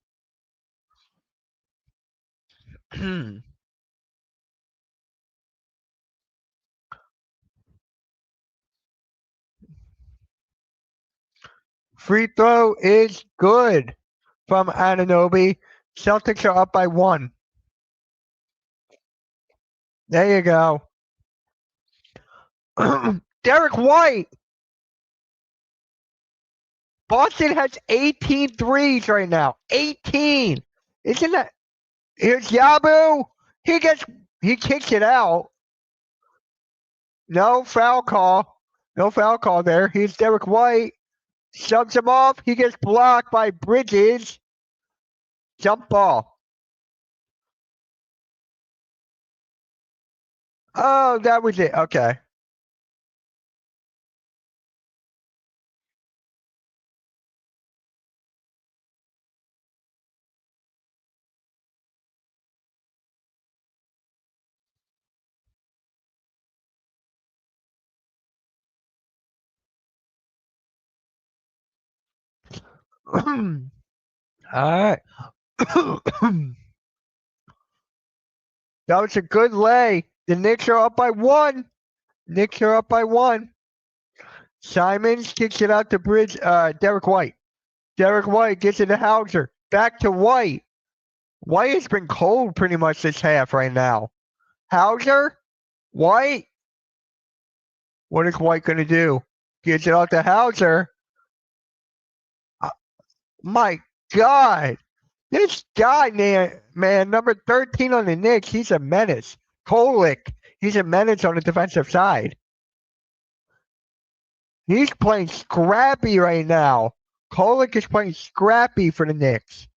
Free throw is good from Ananobi. Celtics are up by one. There you go. Derek White. Boston has 18 threes right now. 18. Isn't that? Here's Yabu. He kicks it out. No foul call. No foul call there. Here's Derek White. Shoves him off. He gets blocked by Bridges. Jump ball. Oh, that was it. Okay. All right. That was a good lay. The Knicks are up by one. Knicks are up by one. Simons kicks it out to Derek White. Derek White gets it to Hauser. Back to White. White has been cold pretty much this half right now. Hauser, White. What is White going to do? Gets it out to Hauser. My God. This guy, man, number 13 on the Knicks, he's a menace. Kolek, he's a menace on the defensive side. He's playing scrappy right now. Kolek is playing scrappy for the Knicks.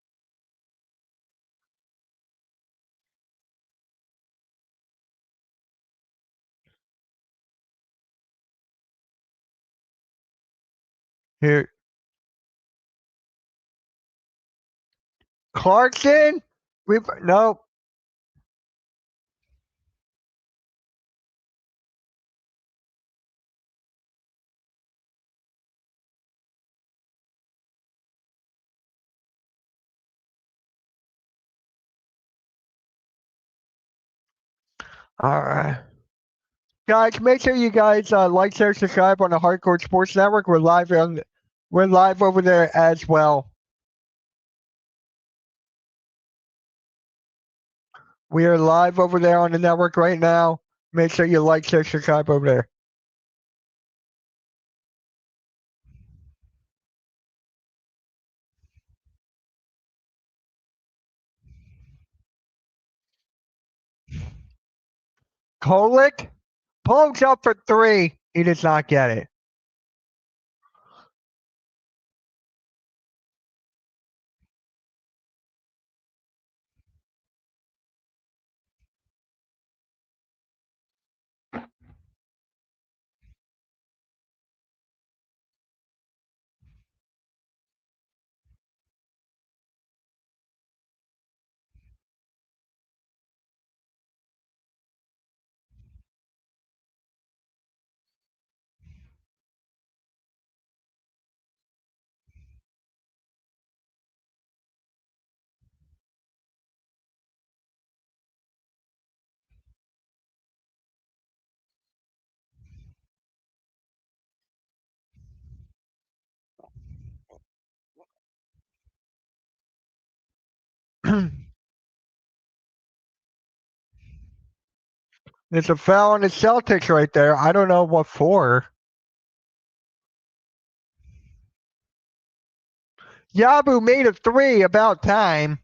Here, Clarkson. No. All right. Guys, make sure you guys like, share, subscribe on the Hardcore Sports Network. We're live over there as well. We are live over there on the network right now. Make sure you like, share, subscribe over there. Kolek pulls up for three. He does not get it. There's a foul on the Celtics right there. I don't know what for. Yabu made a three. About time.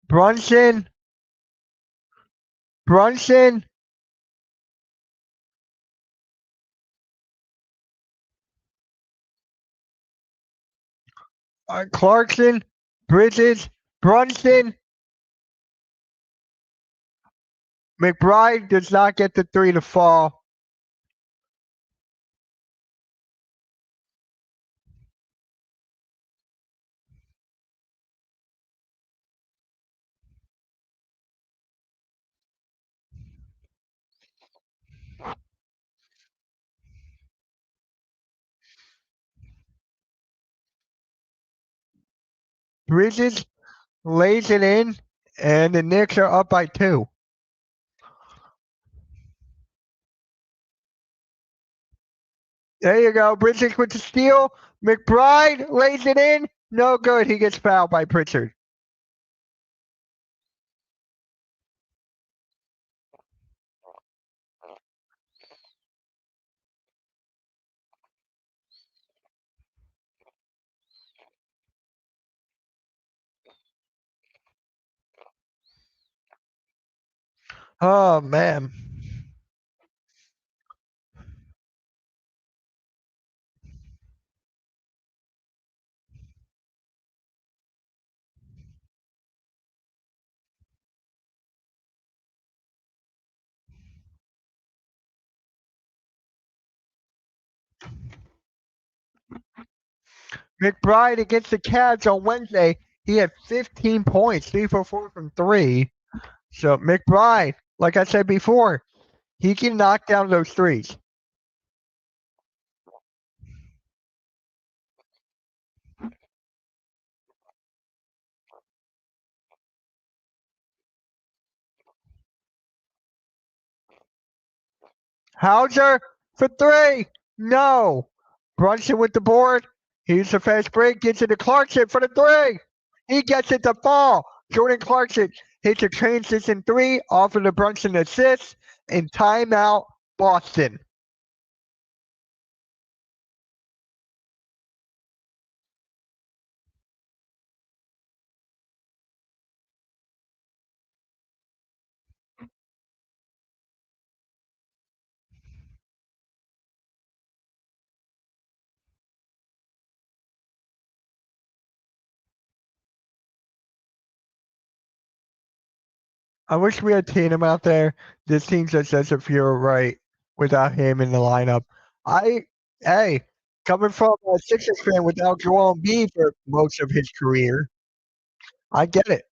Brunson. Brunson. Clarkson. Bridges. Brunson. McBride does not get the three to fall. Bridges lays it in, and the Knicks are up by two. There you go. Bridges with the steal. McBride lays it in. No good. He gets fouled by Pritchard. Oh man. McBride against the Cavs on Wednesday. He had 15 points, 3 for 4 from three. So McBride, like I said before, he can knock down those threes. Hauser for three. No. Brunson with the board. He's the fast break. Gets it to Clarkson for the three. He gets it to fall. Jordan Clarkson hits a transition three off of the Brunson assist. And timeout, Boston. I wish we had Tatum out there. This team just doesn't feel right without him in the lineup. I, hey, coming from a Sixers fan without Joel Embiid for most of his career, I get it.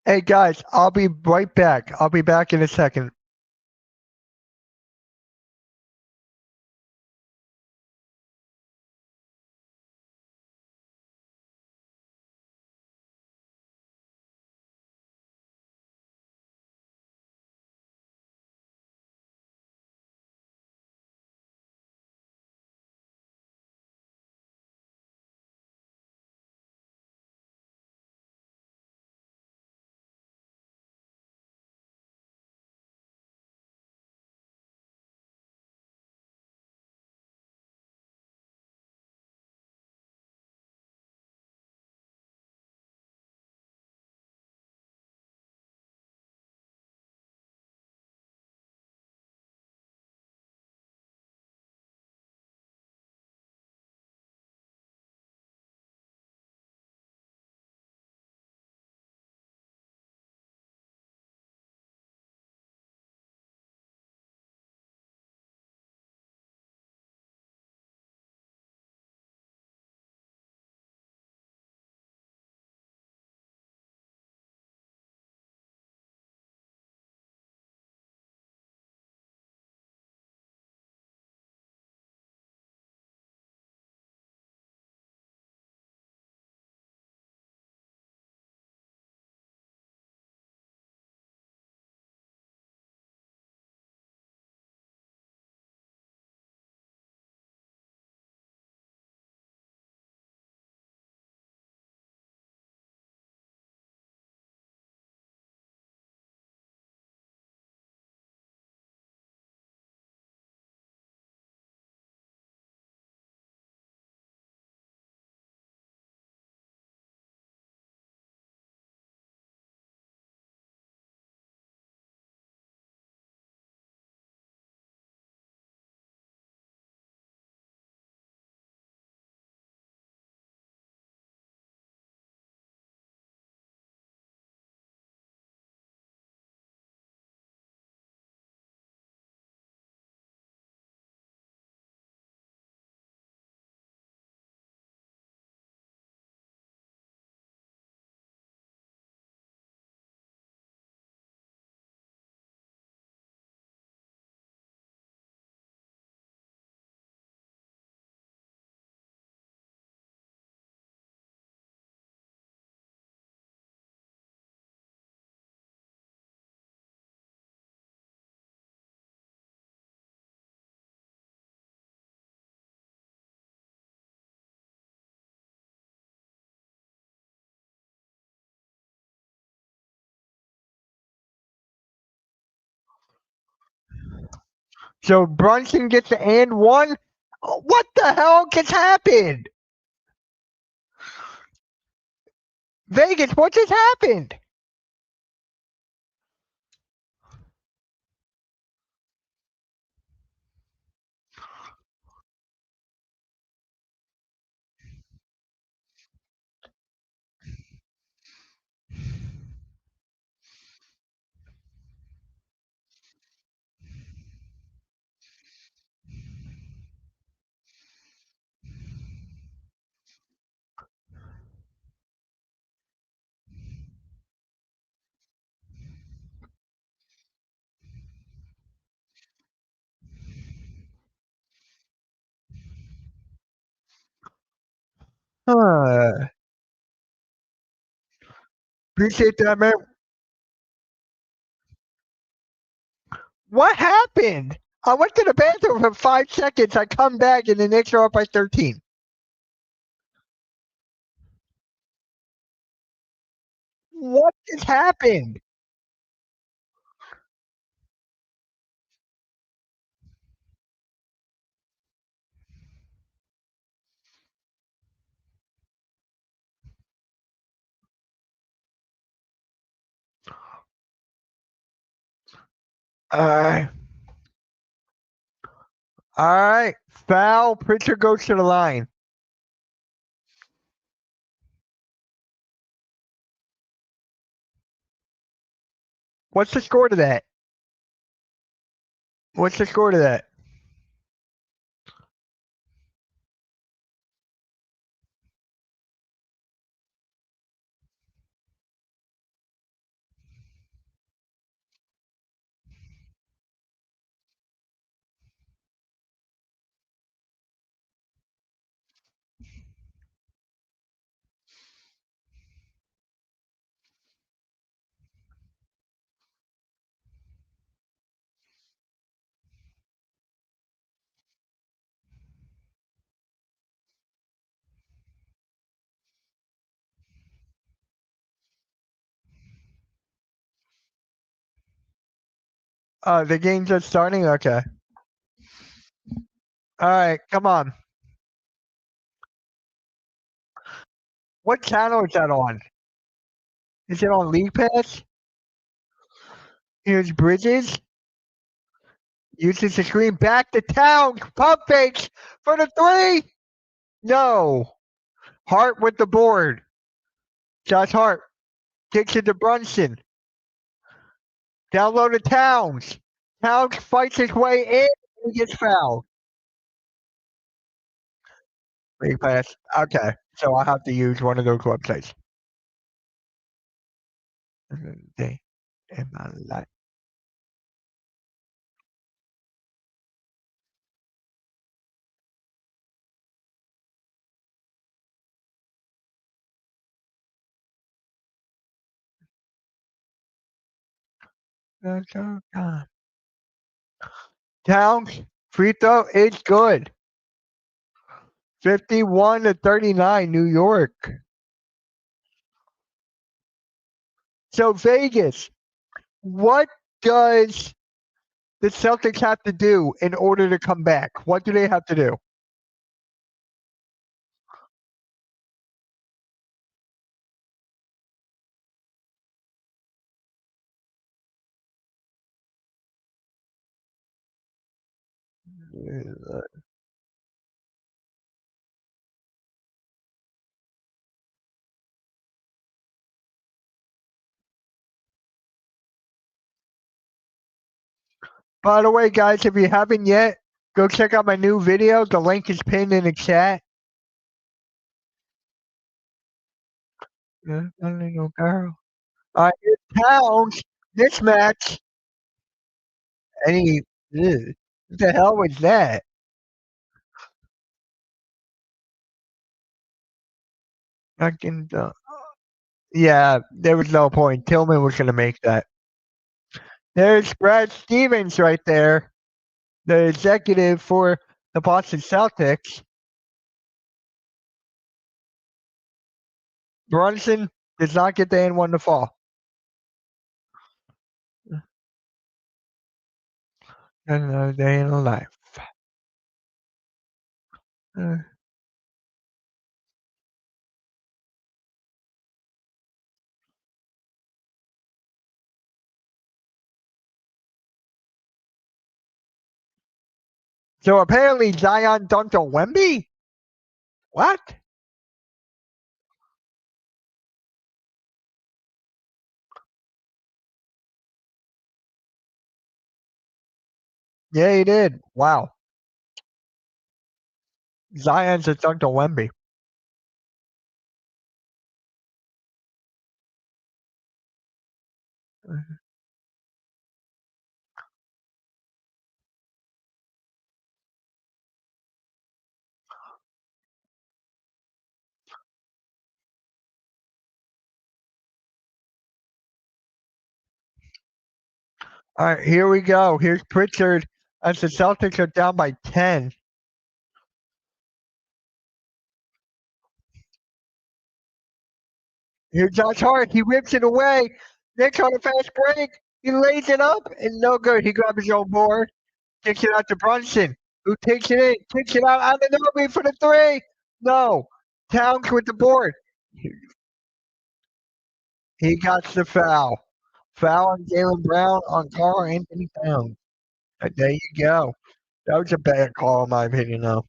Hey guys, I'll be right back. I'll be back in a second. So Brunson gets the and one. What the hell just happened? Vegas, what just happened? Huh. Appreciate that, man. What happened? I went to the bathroom for 5 seconds. I come back and the Knicks are up by 13. What just happened? Uh, all right. Foul. Pritchard goes to the line. What's the score to that? What's the score to that? The game's just starting? Okay. All right. Come on. What channel is that on? Is it on League Pass? Here's Bridges. Uses the screen back to town. Pump fakes for the three. No. Hart with the board. Josh Hart kicks it to Brunson. Down low to Towns. Towns fights his way in and he gets fouled. League pass. Okay. So I have to use one of those websites. Day in my life. Towns free throw is good. 51-39, New York. So Vegas, what does the Celtics have to do in order to come back? What do they have to do? By the way, guys, if you haven't yet, go check out my new video. The link is pinned in the chat. My little girl. All right, here's Towns. This match, and he, ugh, what the hell was that? Fucking, yeah, there was no point. Tillman was going to make that. There's Brad Stevens right there, the executive for the Boston Celtics. Brunson does not get the N1 to fall. Another day in life. Uh, So apparently Zion dunked on Wemby? What? Yeah, he did. Wow. Zion just dunked on Wemby. All right, here we go. Here's Pritchard as the Celtics are down by 10. Here's Josh Hart. He rips it away. Knicks on a fast break. He lays it up and no good. He grabs his own board, kicks it out to Brunson, who takes it in, kicks it out of the for the three. No. Towns with the board. He got the foul. Foul on Jalen Brown on Carl Anthony Towns. There you go. That was a bad call, in my opinion, though.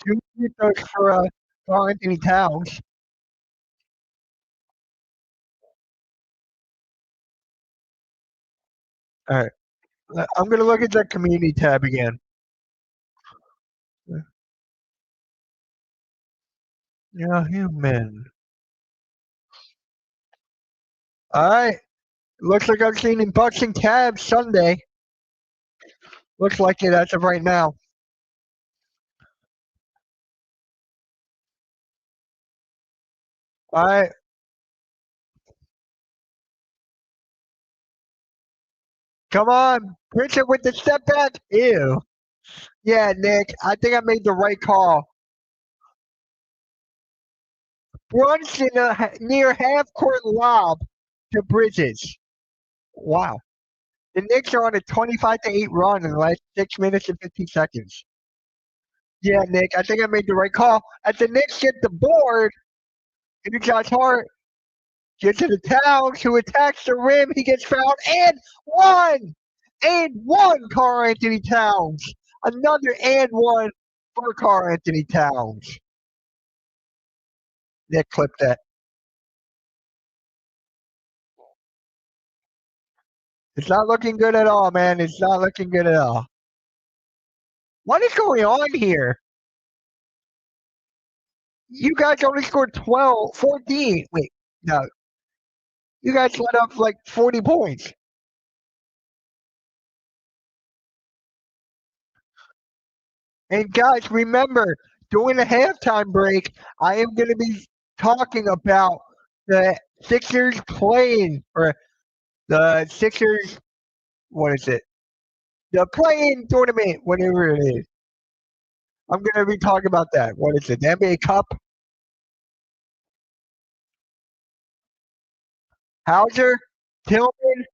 Two free throws for Carl Anthony Towns. All right. I'm going to look at that community tab again. Yeah, human. All right. Looks like I'm seeing in Bucks and Cavs Sunday. Looks like it as of right now. All right. Come on. Pritchard with the step back. Ew. Yeah, Nick. I think I made the right call. Brunson near half court lob to Bridges. Wow. The Knicks are on a 25-8 run in the last 6 minutes and 15 seconds. Yeah, Nick. I think I made the right call. As the Knicks get the board, and Josh Hart gets to the Towns, who attacks the rim. He gets fouled and one. And one, Carl Anthony Towns. Another and one for Carl Anthony Towns. Nick clipped that. It's not looking good at all, man. It's not looking good at all. What is going on here? You guys only scored 12, 14. Wait, no. You guys let up like 40 points. And guys, remember, during the halftime break, I am going to be talking about the Sixers playing, or the Sixers, what is it? The playing tournament, whatever it is. I'm going to be talking about that. What is it? The NBA Cup? Hauser, Tillman,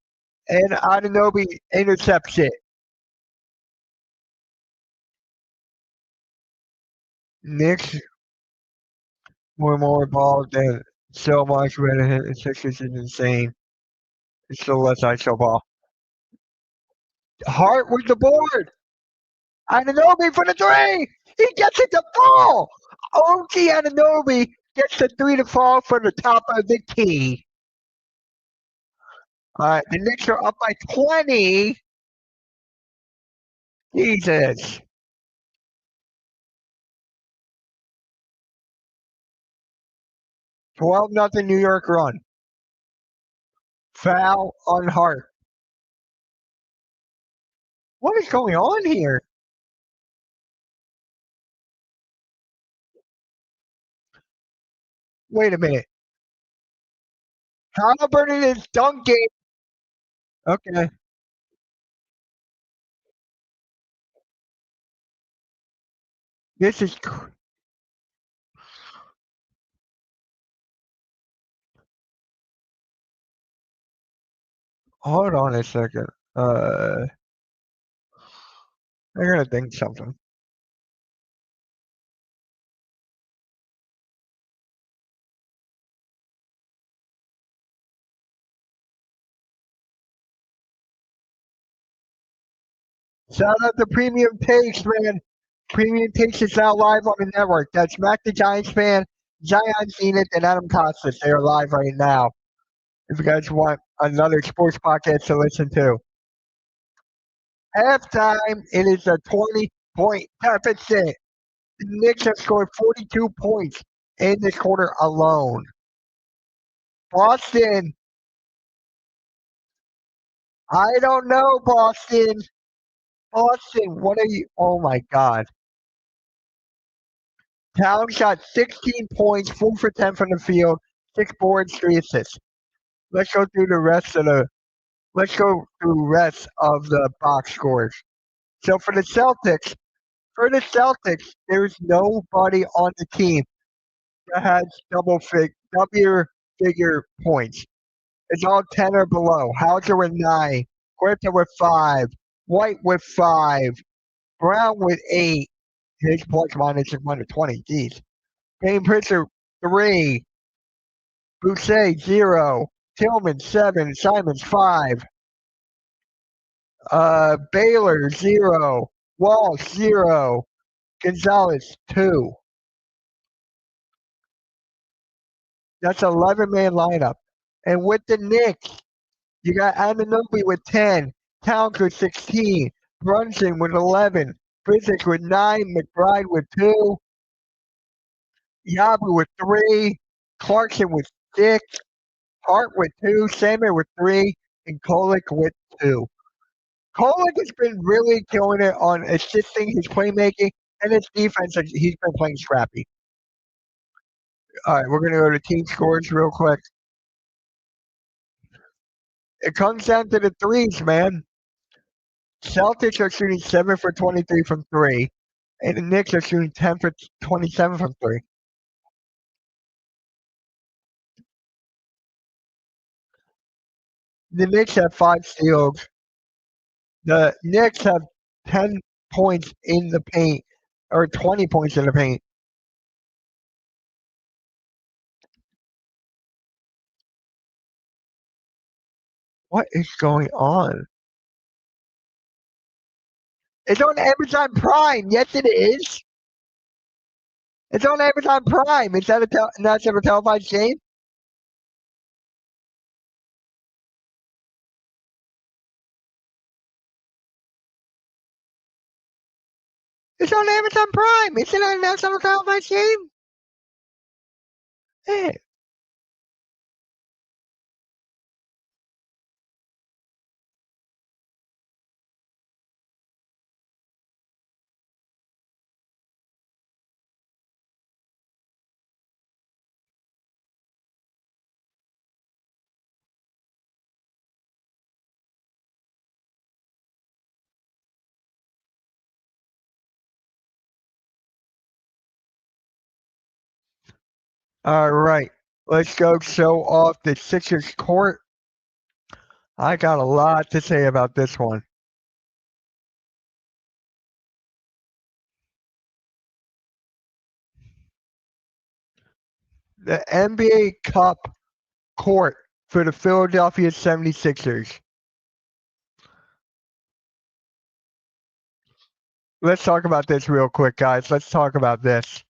and Anunoby intercepts it. Knicks more balls than so much better. The Sixers is insane. It's still less ISO ball. Hart with the board. Anunoby for the three. He gets it to fall. OG Anunoby gets the three to fall from the top of the key. All right, the Knicks are up by 20. Jesus. 12-0 New York run. Foul on Hart. What is going on here? Wait a minute. Halliburton is dunking. Okay. This is. Hold on a second. I gotta think something. Shout out to Premium Takes, man. Premium Takes is now live on the network. That's Mac the Giants fan, Zion Zenith, and Adam Costas. They are live right now. If you guys want another sports podcast to listen to. Halftime, it is a 20-point deficit. The Knicks have scored 42 points in this quarter alone. Boston, I don't know, Boston. Boston, what are you? Oh my God. Town shot 16 points, 4 for 10 from the field, 6 boards, 3 assists. Let's go through the rest of the. Let's go through rest of the box scores. So for the Celtics, there's nobody on the team that has double figure points. It's all 10 or below. Hauser with 9, Huerta with 5, White with 5, Brown with 8. His plus minus is 1 to 20. Geez. Payne Pritchard 3, Boucher 0, Tillman 7, Simons 5, Baylor 0, Walsh 0, Gonzalez 2. That's an 11-man lineup. And with the Knicks, you got Anunoby with 10, Towns with 16, Brunson with 11, Physics with 9, McBride with 2, Yabu with 3, Clarkson with 6, Hart with 2, Samuel with 3, and Kolek with 2. Kolek has been really killing it on assisting his playmaking and his defense. He's been playing scrappy. All right, we're going to go to team scores real quick. It comes down to the threes, man. Celtics are shooting 7 for 23 from 3, and the Knicks are shooting 10 for 27 from 3. The Knicks have 5 steals. The Knicks have 10 points in the paint, or 20 points in the paint. What is going on? It's on Amazon Prime. Yes, it is. It's on Amazon Prime. Is that a national televised game? It's on Amazon Prime. Is it a national televised game? Hey. All right. Let's go show off the Sixers court. I got a lot to say about this one. The NBA Cup court for the Philadelphia 76ers. Let's talk about this real quick, guys. Let's talk about this.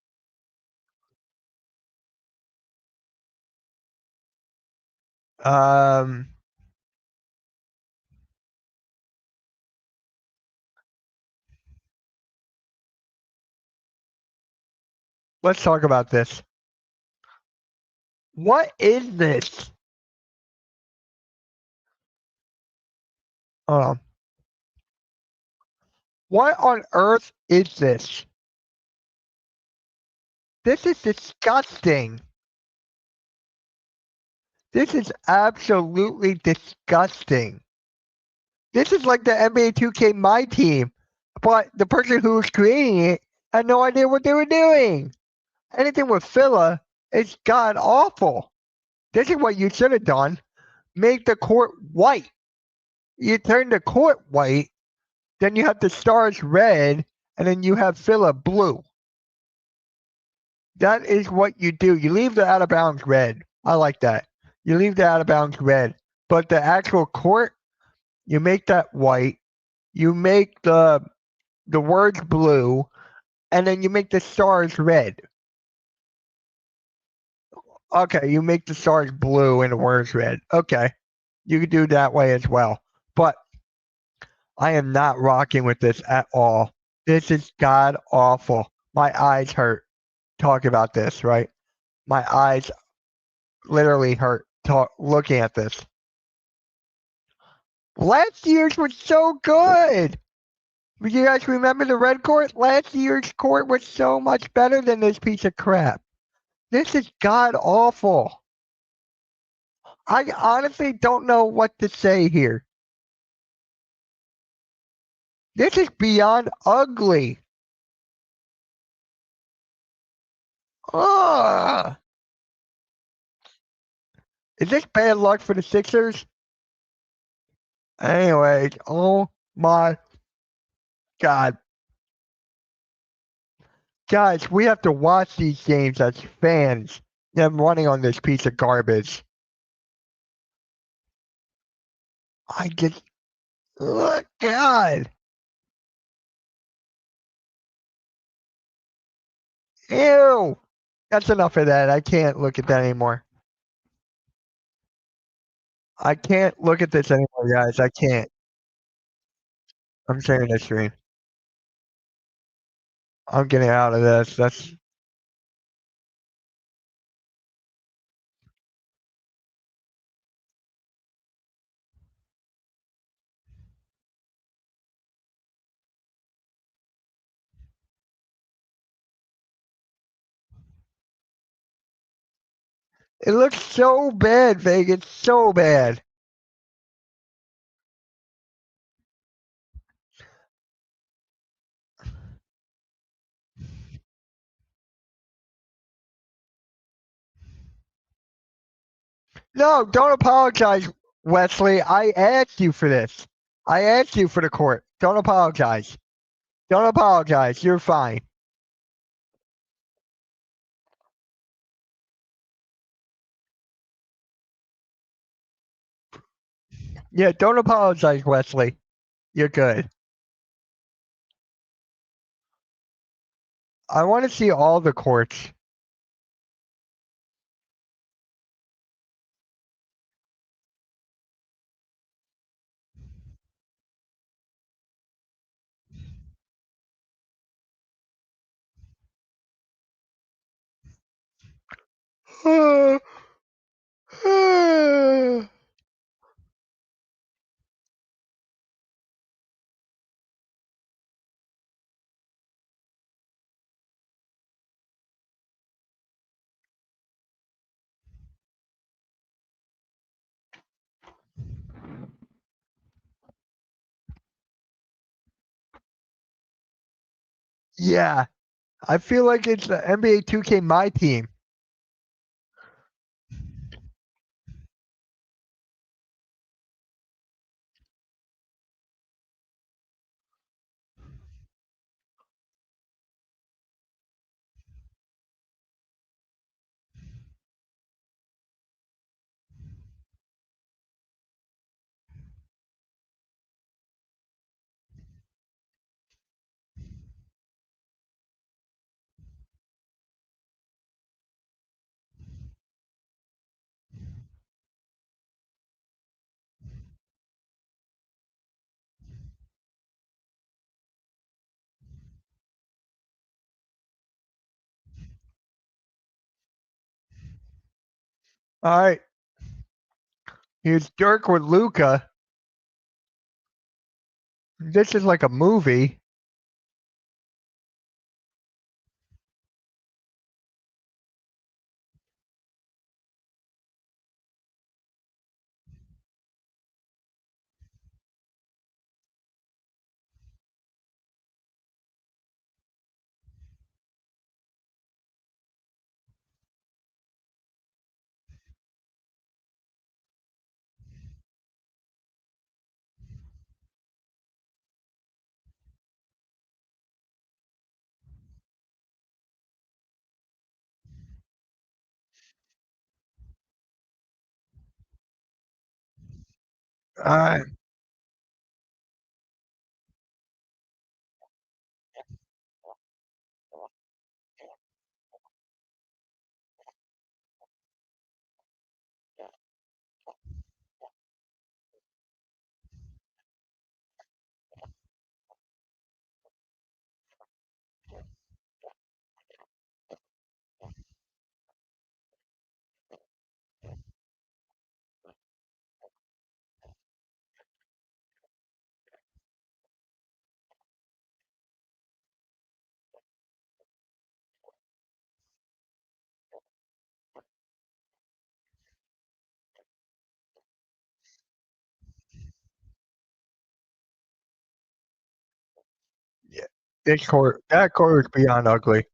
Um, let's talk about this. What is this? Hold on. What on earth is this? This is disgusting. This is absolutely disgusting. This is like the NBA 2K My Team, but the person who was creating it had no idea what they were doing. Anything with filler is god awful. This is what you should have done. Make the court white. You turn the court white, then you have the stars red, and then you have filler blue. That is what you do. You leave the out of bounds red. I like that. You leave the out of bounds red. But the actual court, you make that white. You make the words blue, and then you make the stars red. Okay, you make the stars blue and the words red. Okay. You could do that way as well. But I am not rocking with this at all. This is god awful. My eyes hurt talking about this, right? My eyes literally hurt looking at this. Last year's was so good. Do you guys remember the red court? Last year's court was so much better than this piece of crap. This is god awful. I honestly don't know what to say here. This is beyond ugly. Ugh. Is this bad luck for the Sixers? Anyway, oh my god. Guys, we have to watch these games as fans. Them running on this piece of garbage. I just, oh god. Ew. That's enough of that. I can't look at that anymore. I can't look at this anymore, guys. I can't. I'm sharing this screen. I'm getting out of this. It looks so bad, Vegas. So bad. No, don't apologize, Wesley. I asked you for this. I asked you for the court. Don't apologize. Don't apologize. You're fine. Yeah, don't apologize, Wesley. You're good. I want to see all the courts. Yeah, I feel like it's the NBA 2K My Team. All right, here's Dirk with Luca. This is like a movie. Uh, yeah, that court is beyond ugly.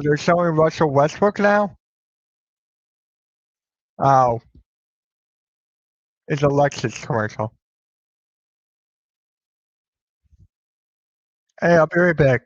They're showing Russell Westbrook now. Oh, it's a Lexus commercial. Hey, I'll be right back.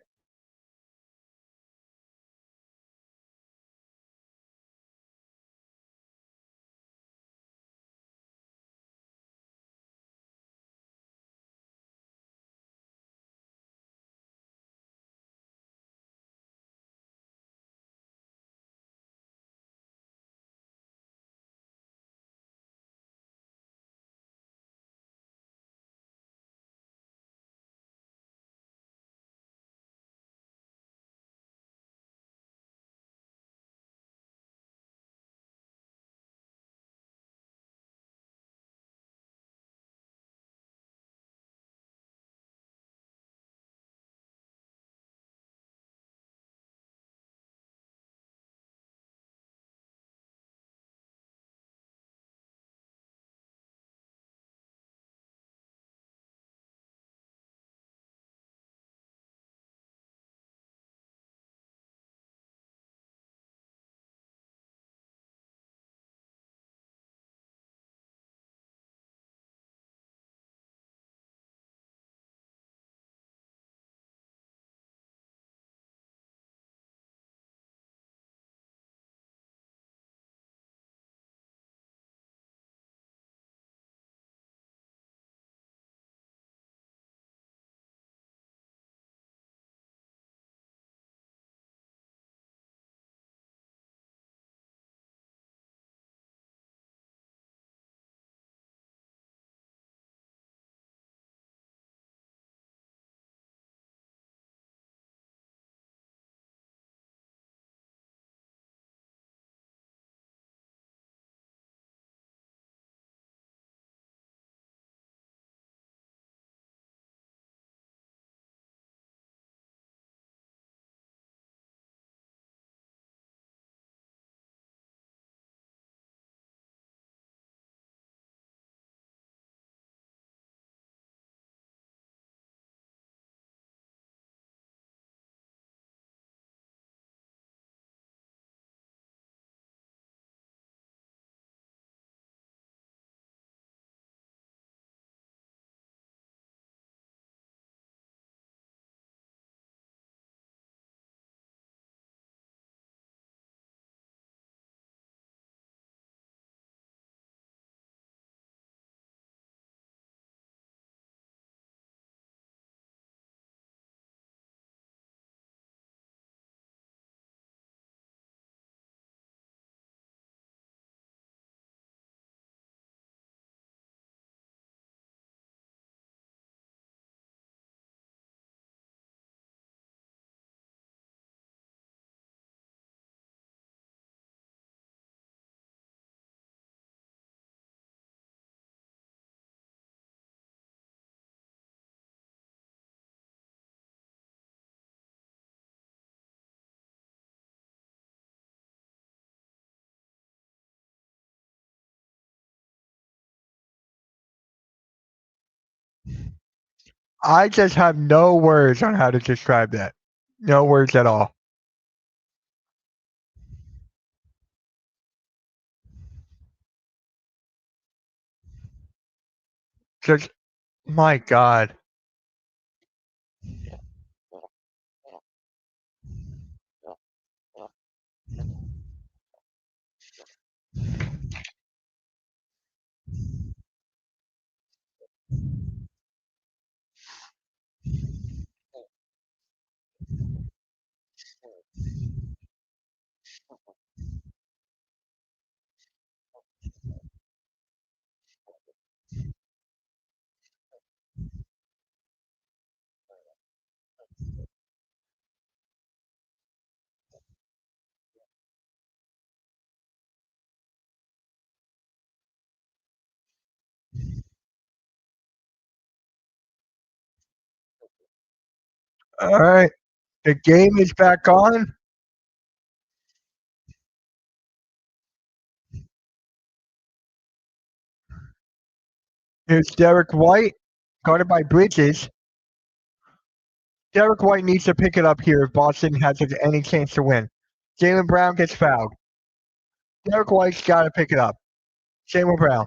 I just have no words on how to describe that. No words at all. Just my God. All right. The game is back on. Here's Derek White, guarded by Bridges. Derek White needs to pick it up here if Boston has any chance to win. Jaylen Brown gets fouled. Derek White's got to pick it up. Jaylen Brown.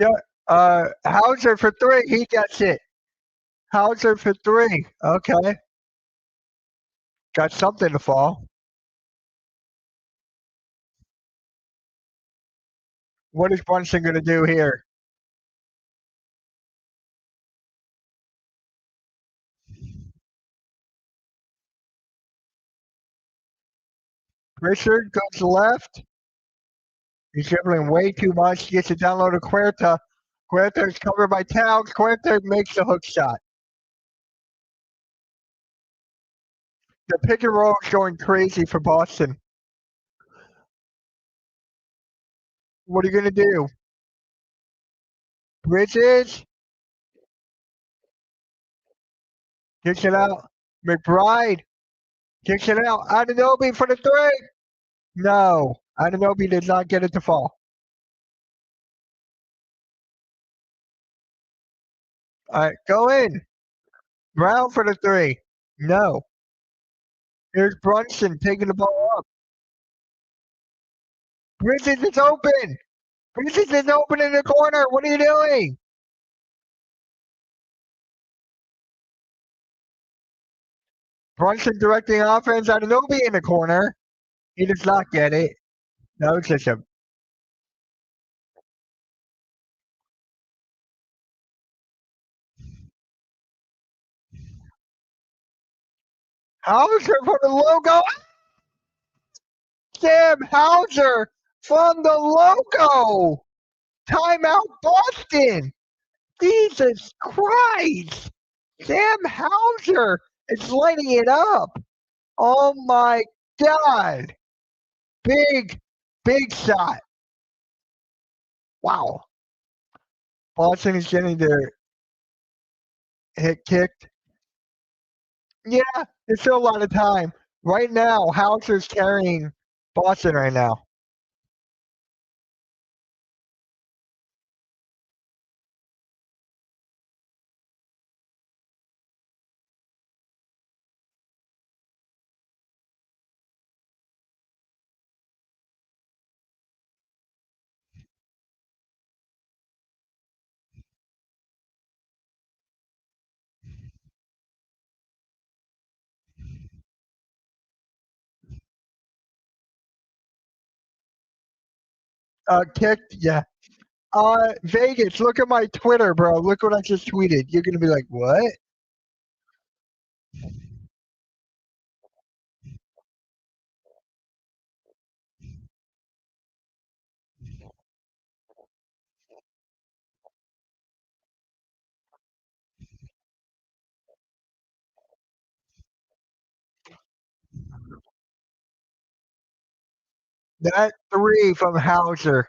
Yeah, Hauser for three. He gets it. Hauser for three. Okay. Got something to fall. What is Brunson going to do here? Richard goes left. He's dribbling way too much. He gets it down low to Huerta. Huerta is covered by Towns. Huerta makes the hook shot. The pick and roll is going crazy for Boston. What are you going to do? Bridges kicks it out. McBride kicks it out. Anunoby for the three. No. Anunoby did not get it to fall. All right, go in. Brown for the three. No. Here's Brunson taking the ball up. Bridges is open. Bridges is open in the corner. What are you doing? Brunson directing offense. Anunoby in the corner. He does not get it. No, it's just a Hauser for the logo. Sam Hauser from the logo. Timeout Boston. Jesus Christ. Sam Hauser is lighting it up. Oh my God. Big, big shot. Wow. Boston is getting their hit kicked. Yeah, there's still a lot of time. Right now, Hauser's carrying Boston right now. Kicked, yeah. Vegas, look at my Twitter, bro. Look what I just tweeted. You're gonna be like, what? That three from Hauser.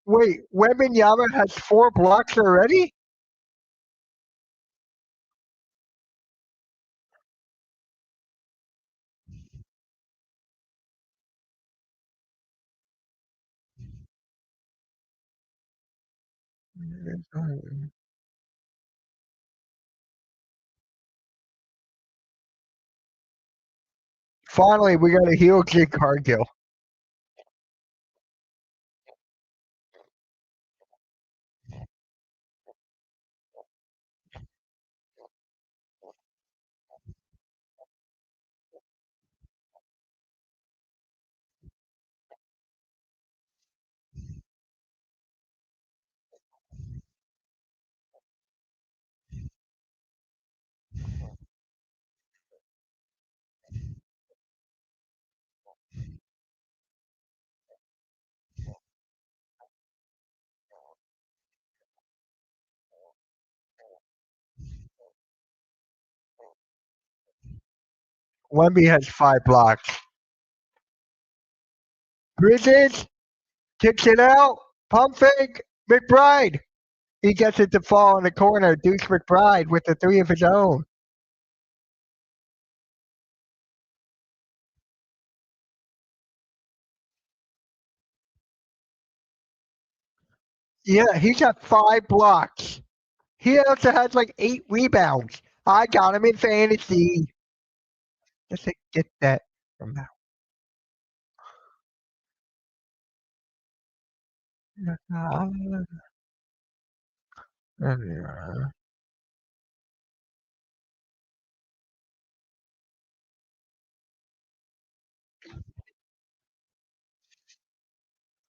Wait, Wembanyama has 4 blocks already? Finally, we got a heel kick Cargill. Wemby has 5 blocks. Bridges kicks it out. Pump fake. McBride. He gets it to fall in the corner. Deuce McBride with the three of his own. Yeah, he got 5 blocks. He also has like 8 rebounds. I got him in fantasy. Just get that from now.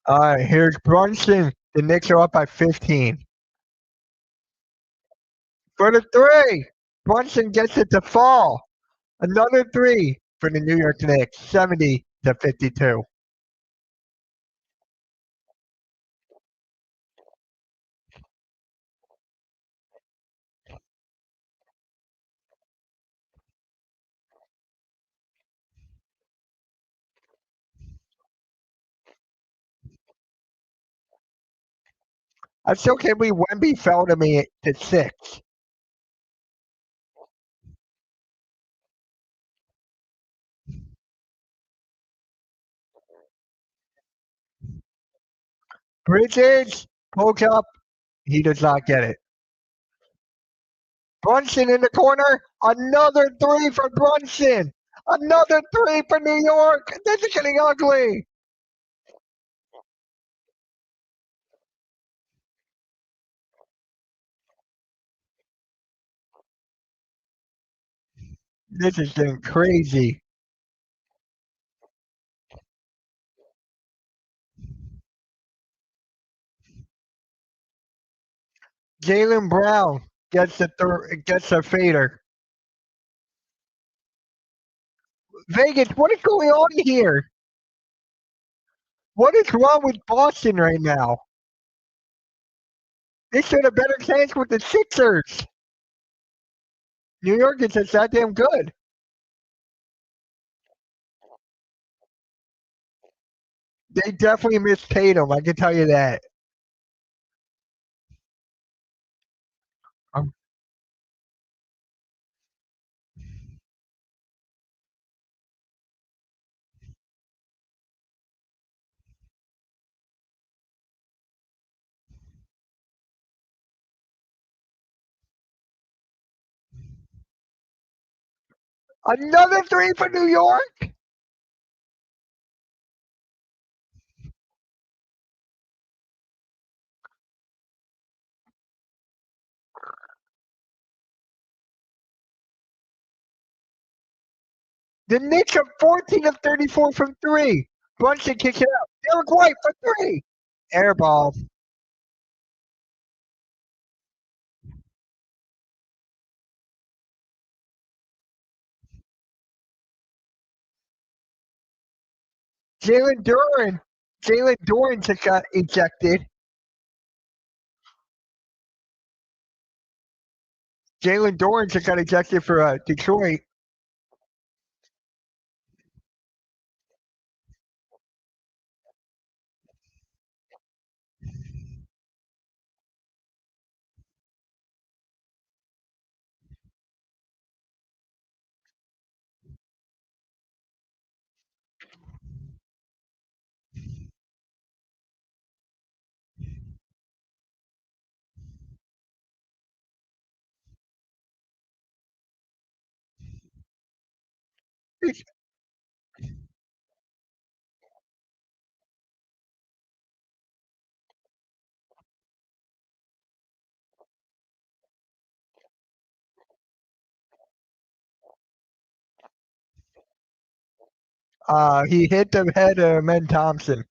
All right, here's Brunson. The Knicks are up by 15. For the three, Brunson gets it to fall. Another three for the New York Knicks, 70-52. I still can't believe Wemby fell to me to 6. Bridges, poke up. He does not get it. Brunson in the corner. Another three for Brunson. Another three for New York. This is getting ugly. This is getting crazy. Jalen Brown gets a fader. Vegas, what is going on here? What is wrong with Boston right now? They stood a better chance with the Sixers. New York is just that damn good. They definitely missed Tatum. I can tell you that. Um, Another three for New York? The Knicks are 14 of 34 from three. Brunson kicks it out. Derek White for three. Air ball. Jalen Duran. Jalen Duran just got ejected. Jalen Duran just got ejected for Detroit. He hit the head of Men Thompson.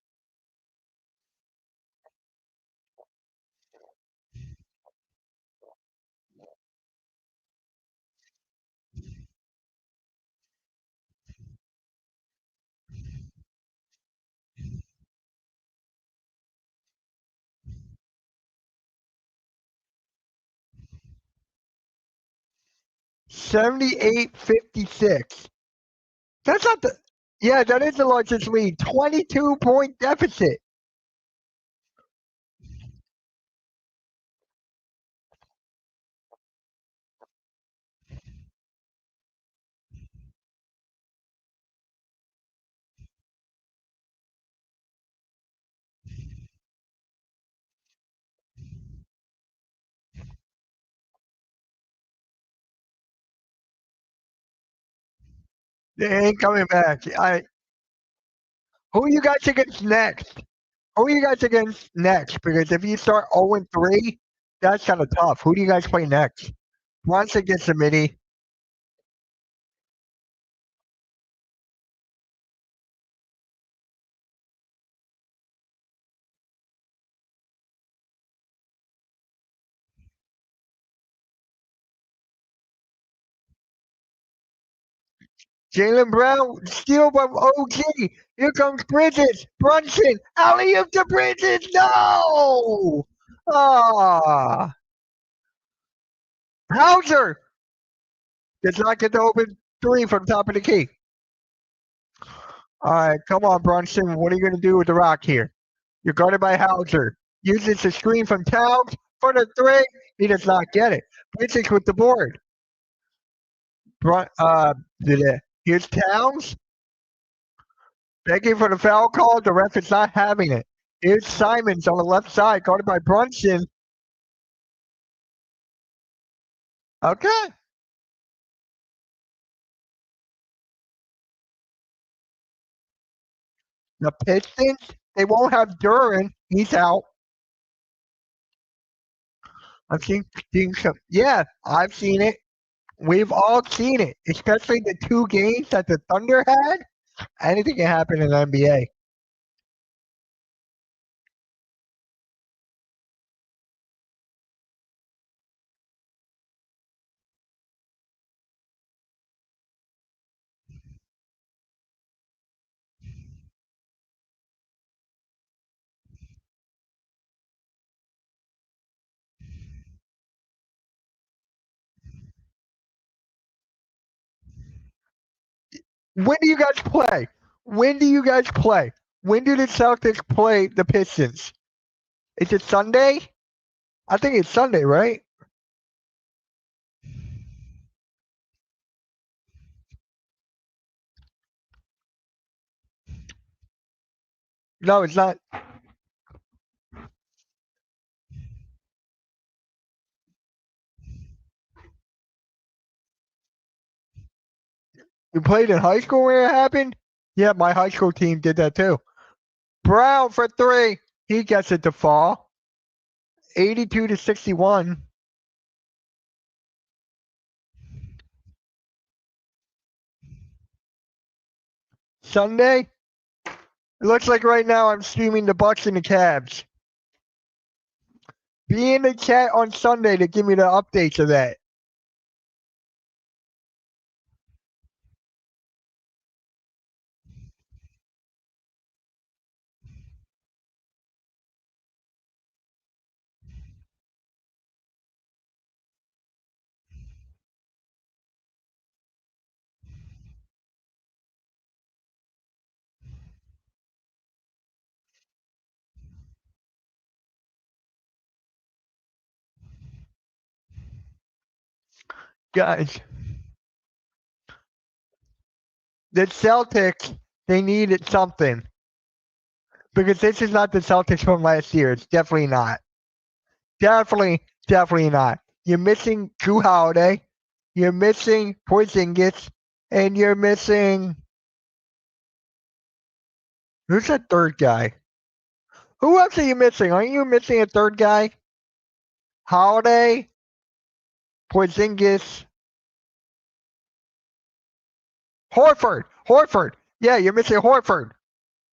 Seventy-eight 56. That's not the. Yeah, that is the largest lead. 22-point deficit. They ain't coming back. Who you guys against next? Who you guys against next? Because if you start 0-3, that's kind of tough. Who do you guys play next? Once against the mini. Jalen Brown, steal from OG. Here comes Bridges. Brunson, alley up to Bridges. No! Ah, Hauser does not get the open three from top of the key. All right, come on, Brunson. What are you going to do with the rock here? You're guarded by Hauser. Uses the screen from Towns for the three. He does not get it. Bridges with the board. Here's Towns. Begging for the foul call. The ref is not having it. Here's Simons on the left side, guarded by Brunson. Okay. The Pistons, they won't have Duran. He's out. I've seen some. Yeah, I've seen it. We've all seen it, especially the two games that the Thunder had. Anything can happen in the NBA. When do you guys play? When do you guys play? When do the Celtics play the Pistons? Is it Sunday? I think it's Sunday, right? No, it's not. You played in high school where it happened? Yeah, my high school team did that too. Brown for three. He gets it to fall. 82-61. Sunday? It looks like right now I'm streaming the Bucks and the Cavs. Be in the chat on Sunday to give me the updates of that. Guys, the Celtics, they needed something. Because this is not the Celtics from last year. It's definitely not. Definitely not. You're missing Drew Holiday. You're missing Porzingis. And you're missing. Who's that third guy? Who else are you missing? Aren't you missing a third guy? Holiday, Porzingis, Horford. Yeah, you're missing Horford.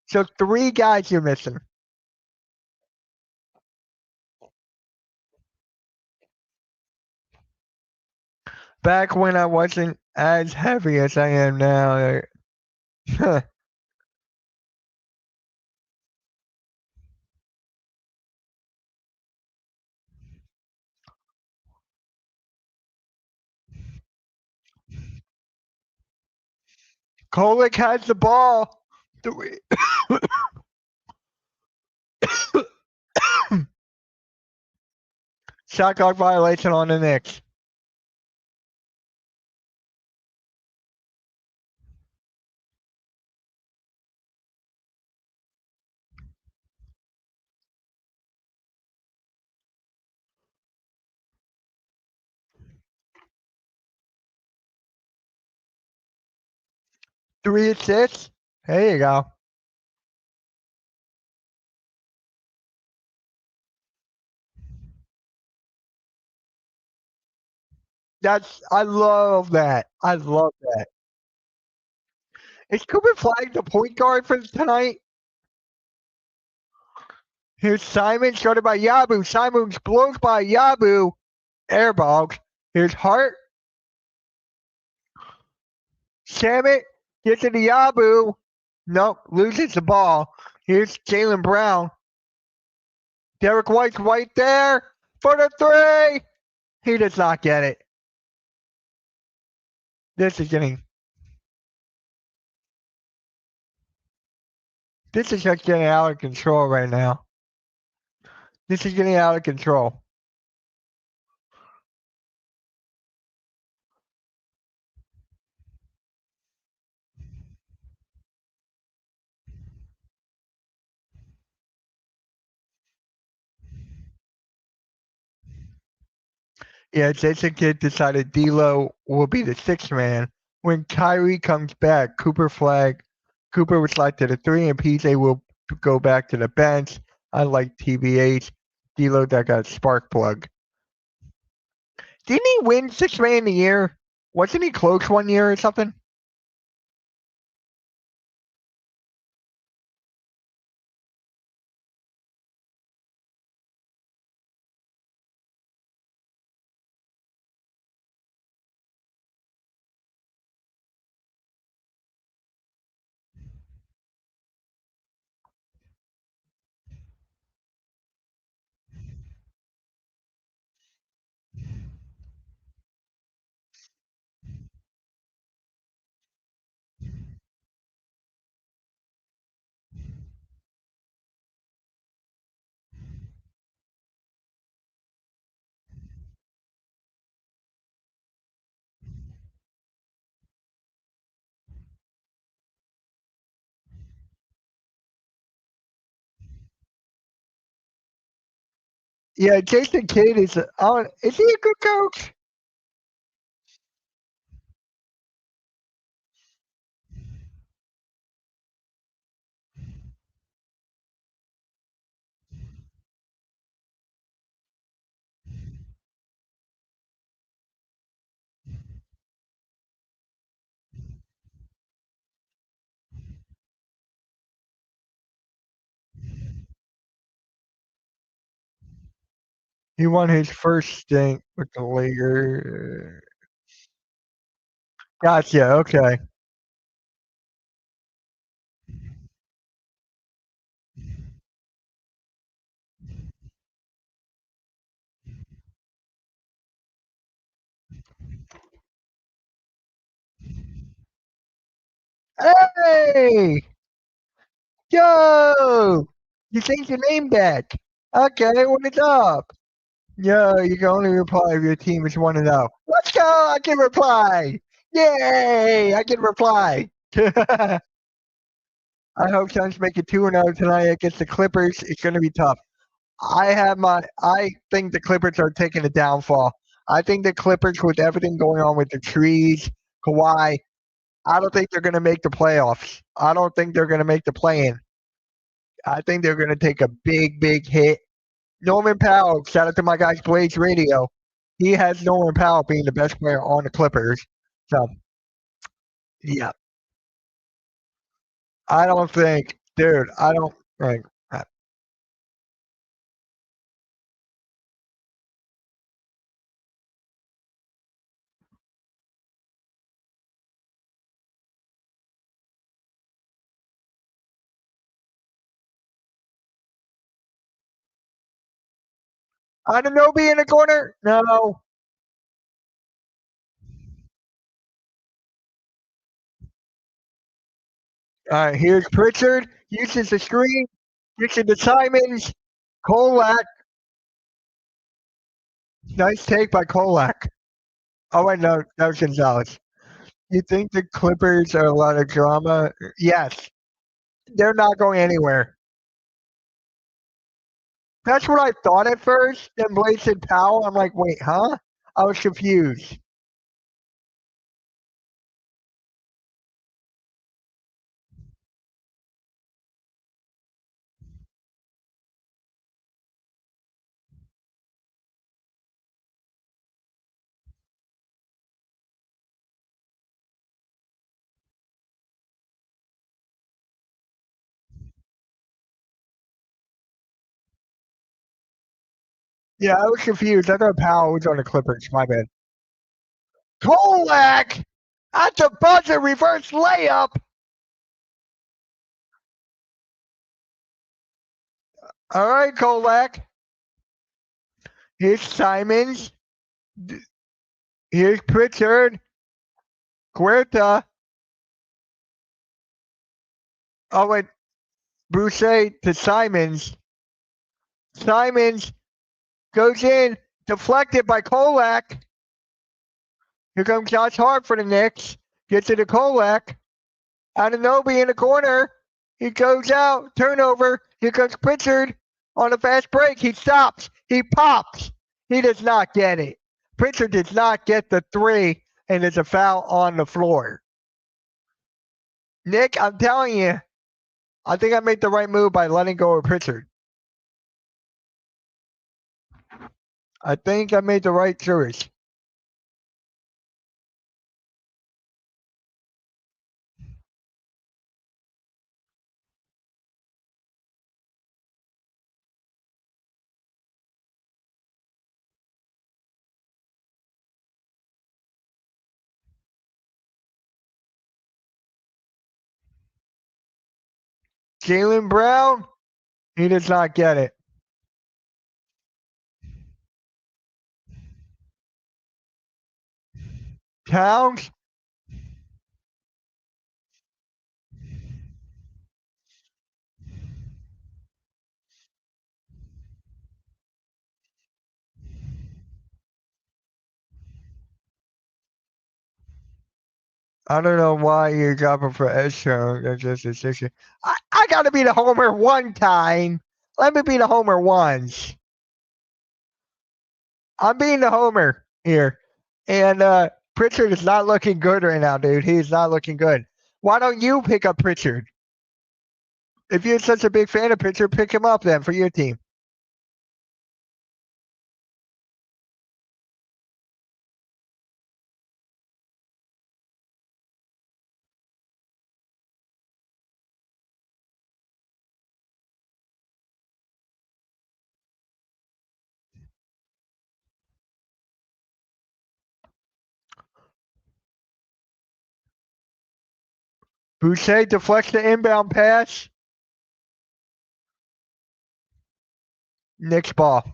So three guys you're missing. Back when I wasn't as heavy as I am now. Kolek has the ball. Shot clock violation on the Knicks. Three assists. There you go. I love that. I love that. Is Cooper Flag the point guard for tonight? Here's Simon, started by Yabu. Simon blows by Yabu. Airballs. Here's Hart. Shamit gets to the Yabu. Nope, loses the ball. Here's Jaylen Brown. Derek White's right there for the three. He does not get it. This is just getting out of control right now. This is getting out of control. Yeah, Jason Kidd decided D'Lo will be the sixth man. When Kyrie comes back, Cooper would slide to the three, and PJ will go back to the bench. Unlike TBH, D'Lo that got a spark plug. Didn't he win sixth man of the year? Wasn't he close one year or something? Yeah, Jason Kidd is he a good coach? He won his first stint with the Lakers. Gotcha. Okay. Hey, yo, you changed your name back. Okay, what is up? Yo, you can only reply if your team is 1-0. Let's go! I can reply. Yay! I can reply. I hope Suns make it 2-0 tonight against the Clippers. It's going to be tough. I think the Clippers are taking a downfall. I think the Clippers, with everything going on with the trees, Kawhi, I don't think they're going to make the playoffs. I don't think they're going to make the play-in. I think they're going to take a big, big hit. Norman Powell, shout out to my guys, Blaze Radio. He has Norman Powell being the best player on the Clippers. So, yeah, I don't think, dude, I don't think. Anunoby in the corner? No. All right, here's Pritchard. Uses the screen. Gets it to Simons. Kolak. Nice take by Kolak. Oh, wait, no, that was Gonzalez. You think the Clippers are a lot of drama? Yes. They're not going anywhere. That's what I thought at first. Then Blake said Powell. I'm like, wait, huh? I was confused. Yeah, I was confused. I thought Powell was on the Clippers. My bad. Kolak at the buzzer, reverse layup. All right, Kolak. Here's Simons. Here's Pritchard. Huerta. Oh, wait. Bruce to Simons. Simons goes in, deflected by Kolak. Here comes Josh Hart for the Knicks. Gets it to Kolak. Anunoby in the corner. He goes out. Turnover. Here comes Pritchard on a fast break. He stops. He pops. He does not get it. Pritchard does not get the three, and there's a foul on the floor. Nick, I'm telling you, I think I made the right move by letting go of Pritchard. I think I made the right choice. Jaylen Brown, he does not get it. Towns, I don't know why you're dropping for Esho. That's just a decision. I got to be the homer one time. Let me be the homer once. I'm being the homer here. And Pritchard is not looking good right now, dude. He's not looking good. Why don't you pick up Pritchard? If you're such a big fan of Pritchard, pick him up then for your team. Boucher deflects the inbound pass. Knicks ball.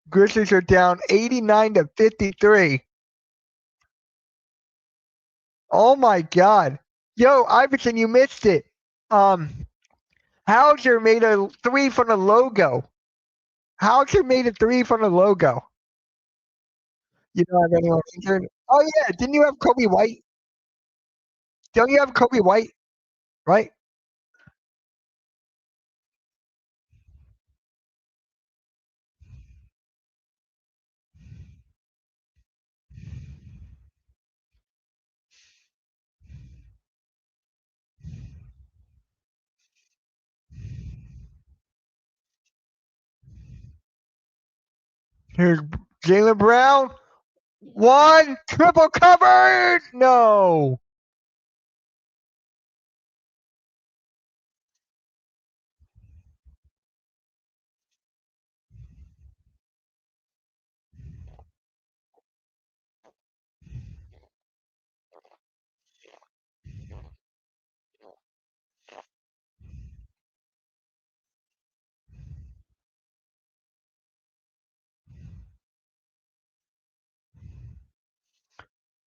Grizzlies are down 89-53. Oh my God. Yo, Iverson, you missed it. Hauser made a three from the logo. Hauser made a three from the logo. You don't have anyone injured? Oh yeah, didn't you have Kobe White? Don't you have Kobe White? Right? Here's Jaylen Brown. One triple covered. No.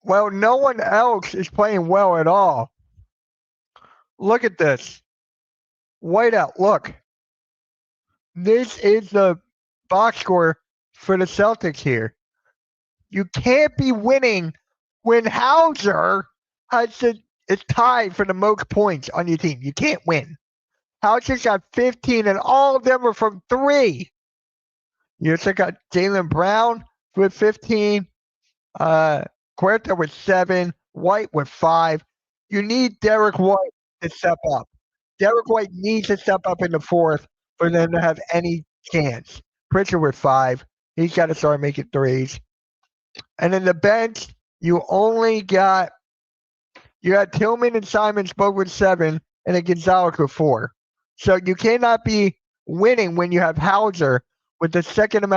Well, no one else is playing well at all. Look at this. Whiteout. Look. This is the box score for the Celtics here. You can't be winning when Hauser is tied for the most points on your team. You can't win. Hauser's got 15, and all of them are from three. You also got Jaylen Brown with 15, Huerta with 7, White with 5. You need Derek White to step up. Derek White needs to step up in the fourth for them to have any chance. Pritchard with 5. He's got to start making threes. And in the bench, you got Tillman and Simons both with 7, and then Gonzalez with 4. So you cannot be winning when you have Hauser with the second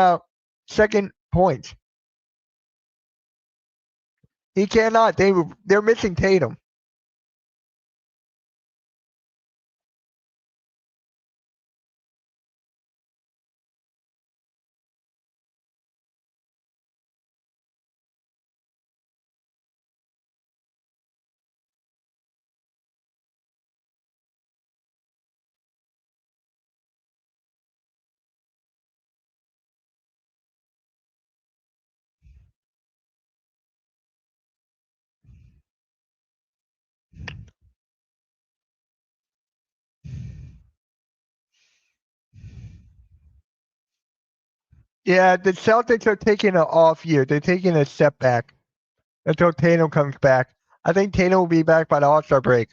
points. He cannot. They're missing Tatum. Yeah, the Celtics are taking an off year. They're taking a step back until Tatum comes back. I think Tatum will be back by the All-Star break.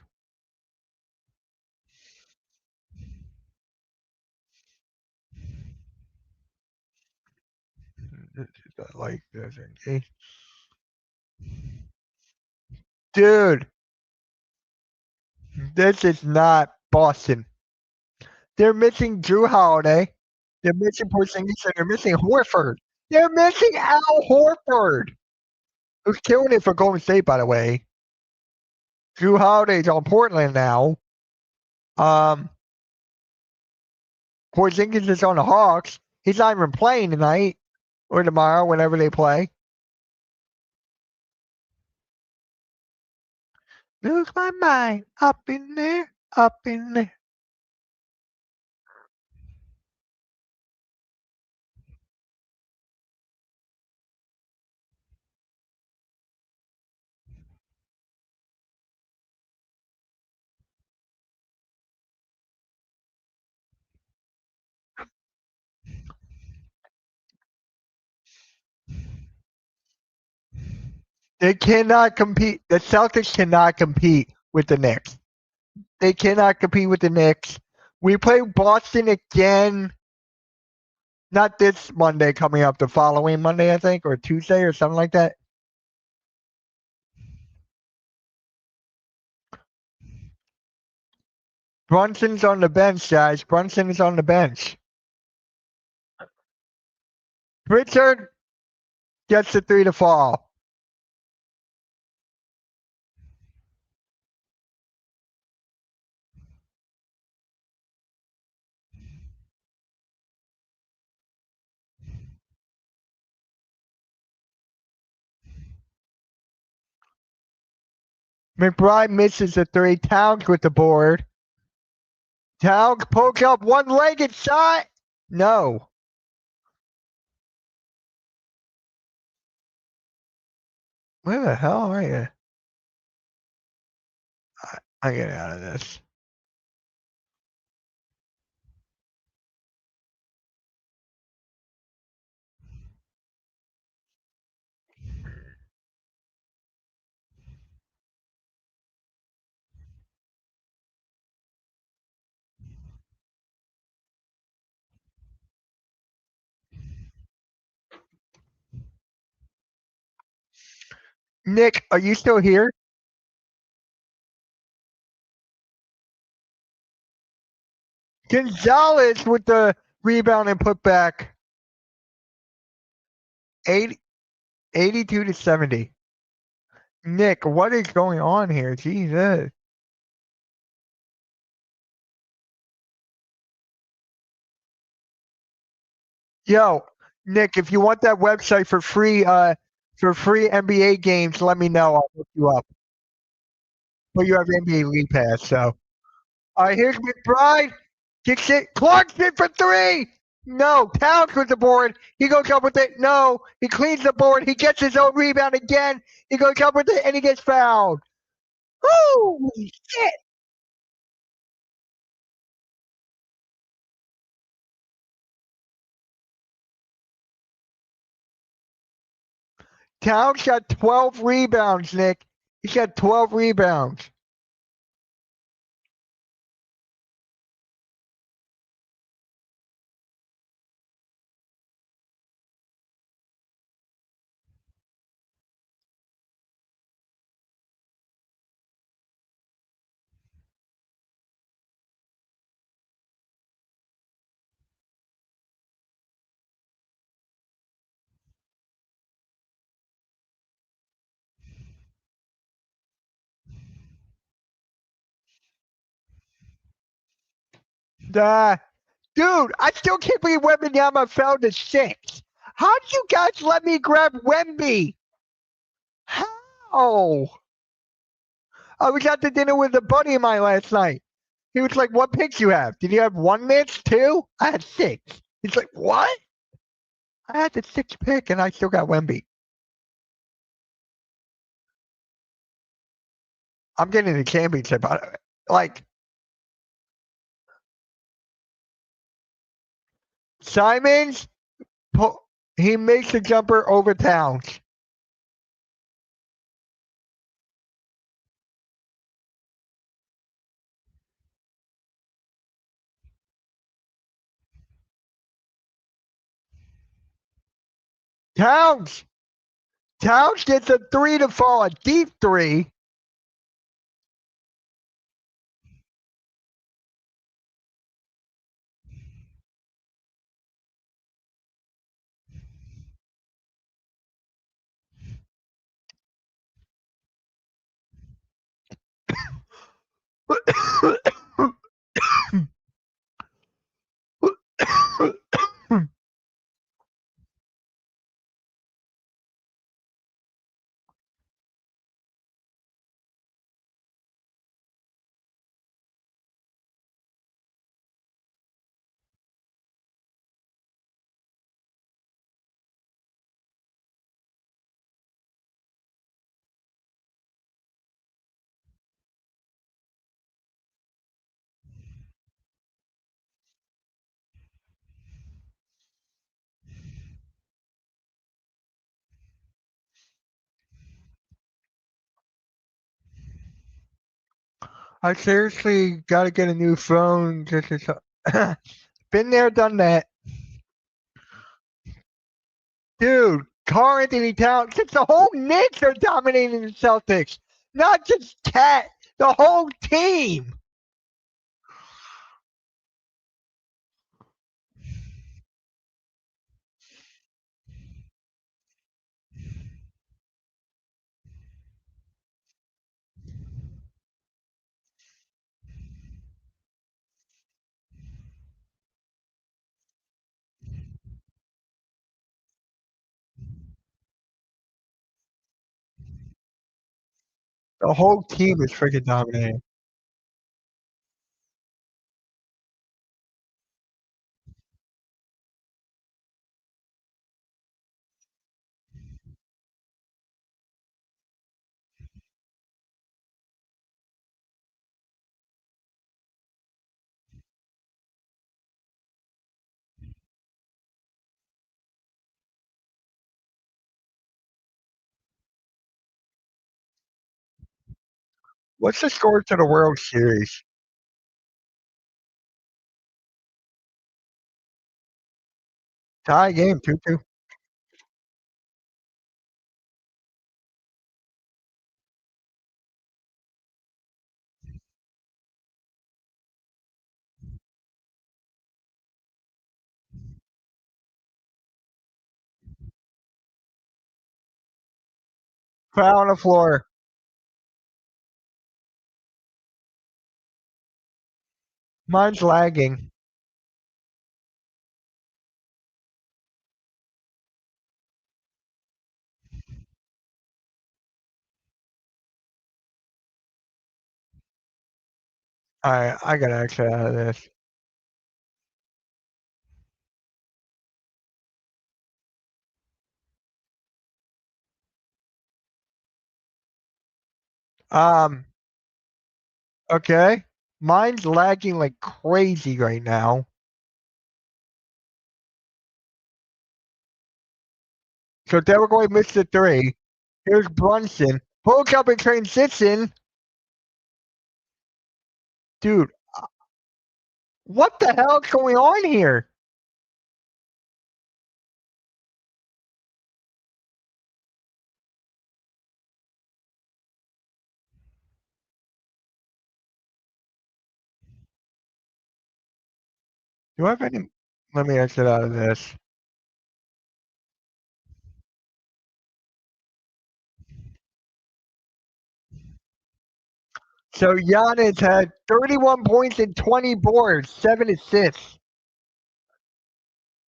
Like this, okay? Dude, this is not Boston. They're missing Drew Holiday. They're missing Porzingis, and they're missing Horford. They're missing Al Horford, who's killing it for Golden State, by the way. Drew Holiday's on Portland now. Porzingis is on the Hawks. He's not even playing tonight or tomorrow, whenever they play. Lose my mind up in there, up in there. They cannot compete. The Celtics cannot compete with the Knicks. They cannot compete with the Knicks. We play Boston again. Not this Monday coming up, the following Monday, I think, or Tuesday or something like that. Brunson's on the bench, guys. Brunson is on the bench. Pritchard gets the 3 to fall. McBride misses the 3. Towns with the board. Towns poke up one-legged shot. No. Where the hell are you? I get out of this. Nick, are you still here? Gonzalez with the rebound and put back. 82 to 70. Nick, what is going on here? Jesus. Yo, Nick, if you want that website for free NBA games, let me know. I'll hook you up. But you have NBA League Pass, so. All right, here's McBride. Kicks it. Clarkson for 3. No. Towns with the board. He goes up with it. No. He cleans the board. He gets his own rebound again. He goes up with it, and he gets fouled. Holy shit. Towns got 12 rebounds, Nick. He's got 12 rebounds. Dude, I still can't believe Wembanyama fell to 6. How did you guys let me grab Wemby? How? I was at the dinner with a buddy of mine last night. He was like, "What picks you have? Did you have 1 Mitch, 2? I had 6." He's like, "What?" I had the 6th pick and I still got Wemby. I'm getting the championship. Like, Simons, he makes a jumper over Towns. Towns gets a 3 to fall, a deep 3. I seriously got to get a new phone. Been there, done that. Dude, Karl Anthony Towns, it's the whole Knicks are dominating the Celtics. Not just Cat, the whole team. The whole team is freaking dominating. What's the score to the World Series? Tie game, 2-2. Foul on the floor. Mine's lagging. Alright, I gotta exit out of this. Um, okay. Mine's lagging like crazy right now. So Delroy missed the three. Here's Brunson. Hook up in transition. Dude, what the hell is going on here? Do I have any? Let me exit out of this. So Giannis had 31 points and 20 boards, 7 assists.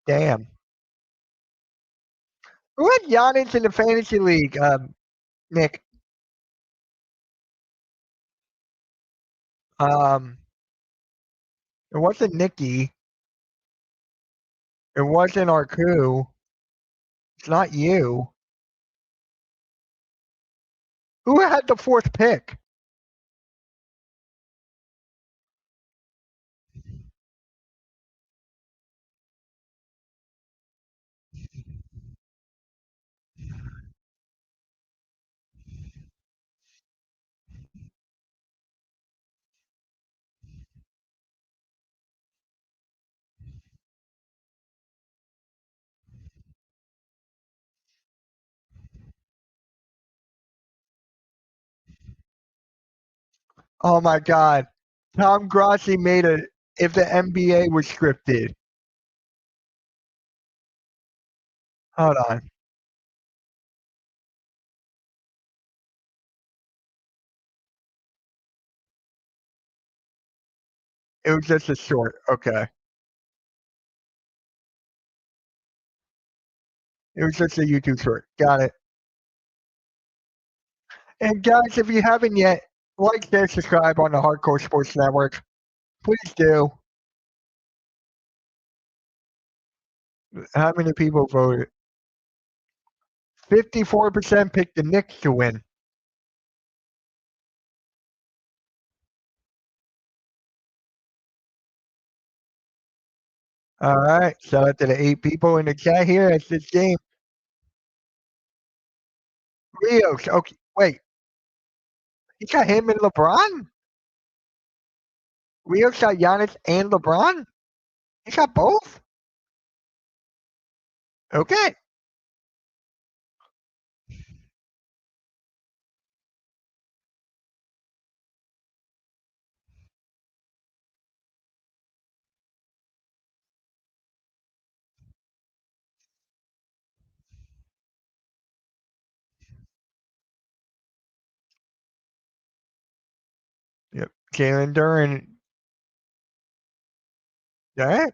Damn. Who had Giannis in the fantasy league? Nick. Um, it wasn't Nicky. It wasn't Arku. It's not you. Who had the fourth pick? Oh my God. Tom Grossi made a if the NBA was scripted. Hold on. It was just a short. Okay. It was just a YouTube short. Got it. And guys, if you haven't yet, like, share, subscribe on the Hardcore Sports Network. Please do. How many people voted? 54% picked the Knicks to win. All right. Shout out to the 8 people in the chat here. It's this game. Rios. Okay. Wait. He got him and LeBron? Rios got Giannis and LeBron? He got both? Okay. Yep. Jalen Duren. All right.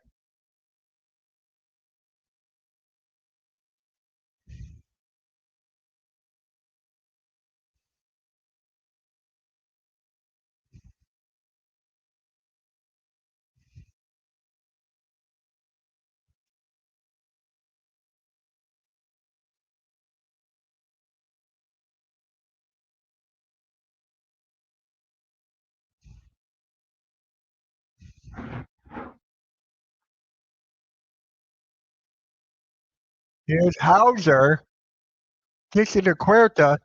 Here's Hauser. Kicks it to Huerta.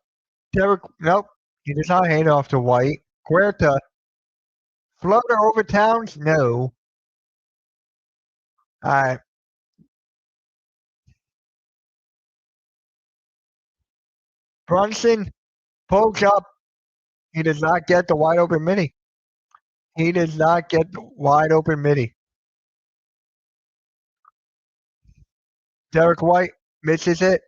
Derek, nope. He does not hand off to White. Huerta. Floater over Towns? No. All right. Brunson pulls up. He does not get the wide open midi. He does not get the wide open midi. Derek White misses it.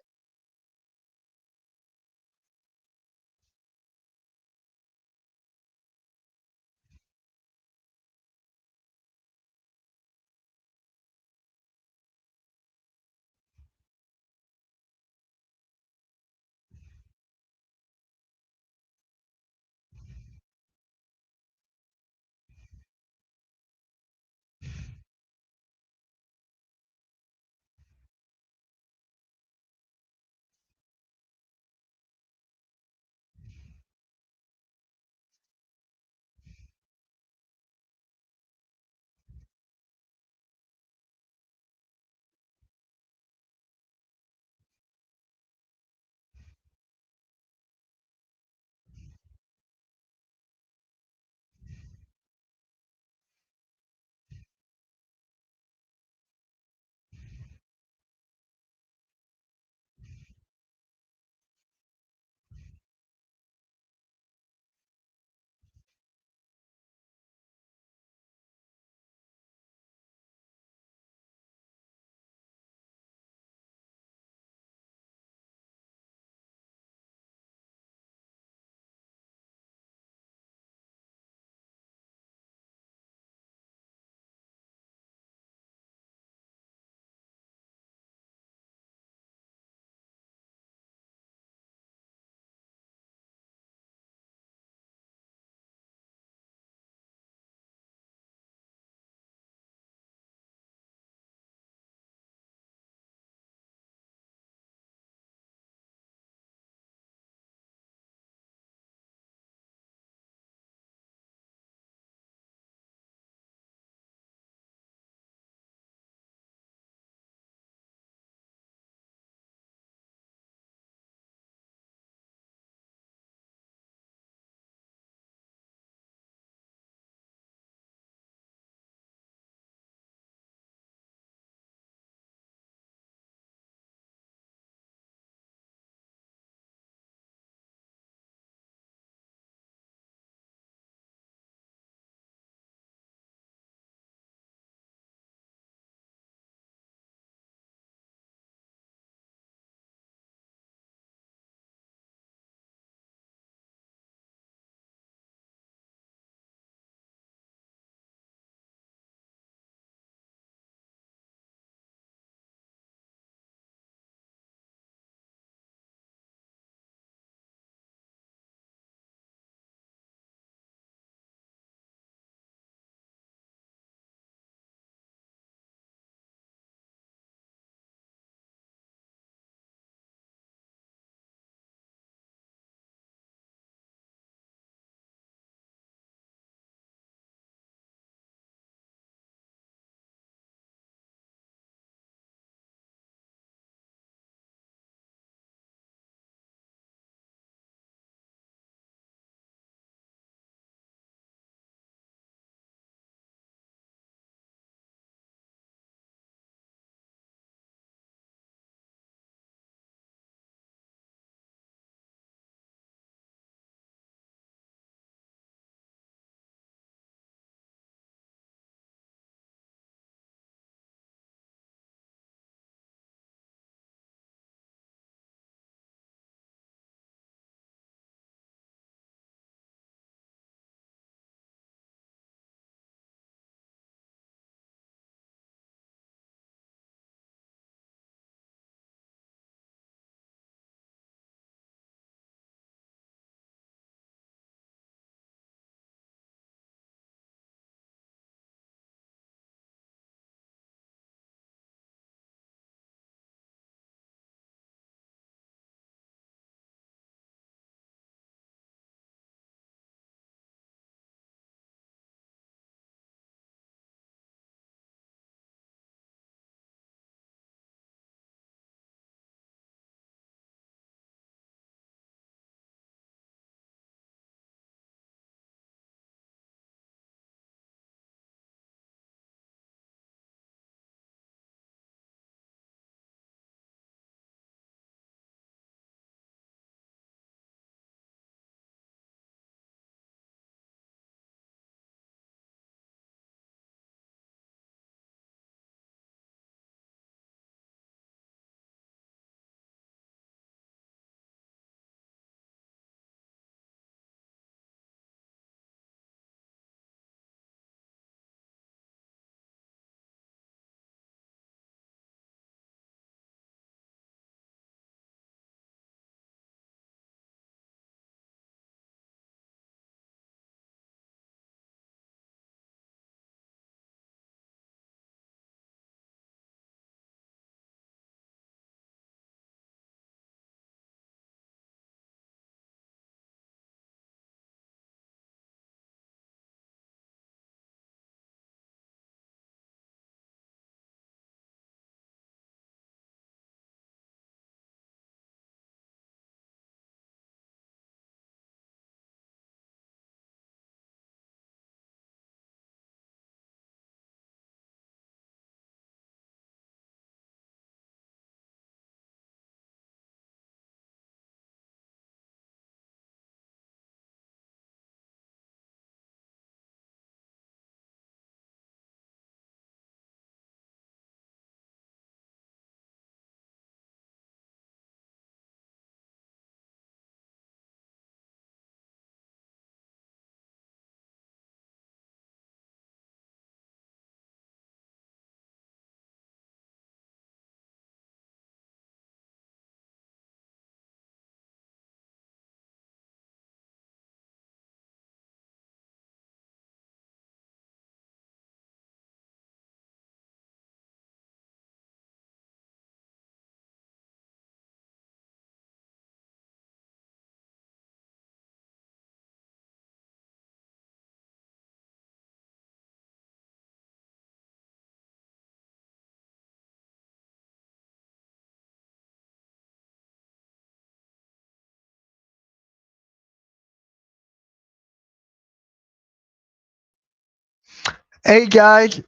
Hey guys,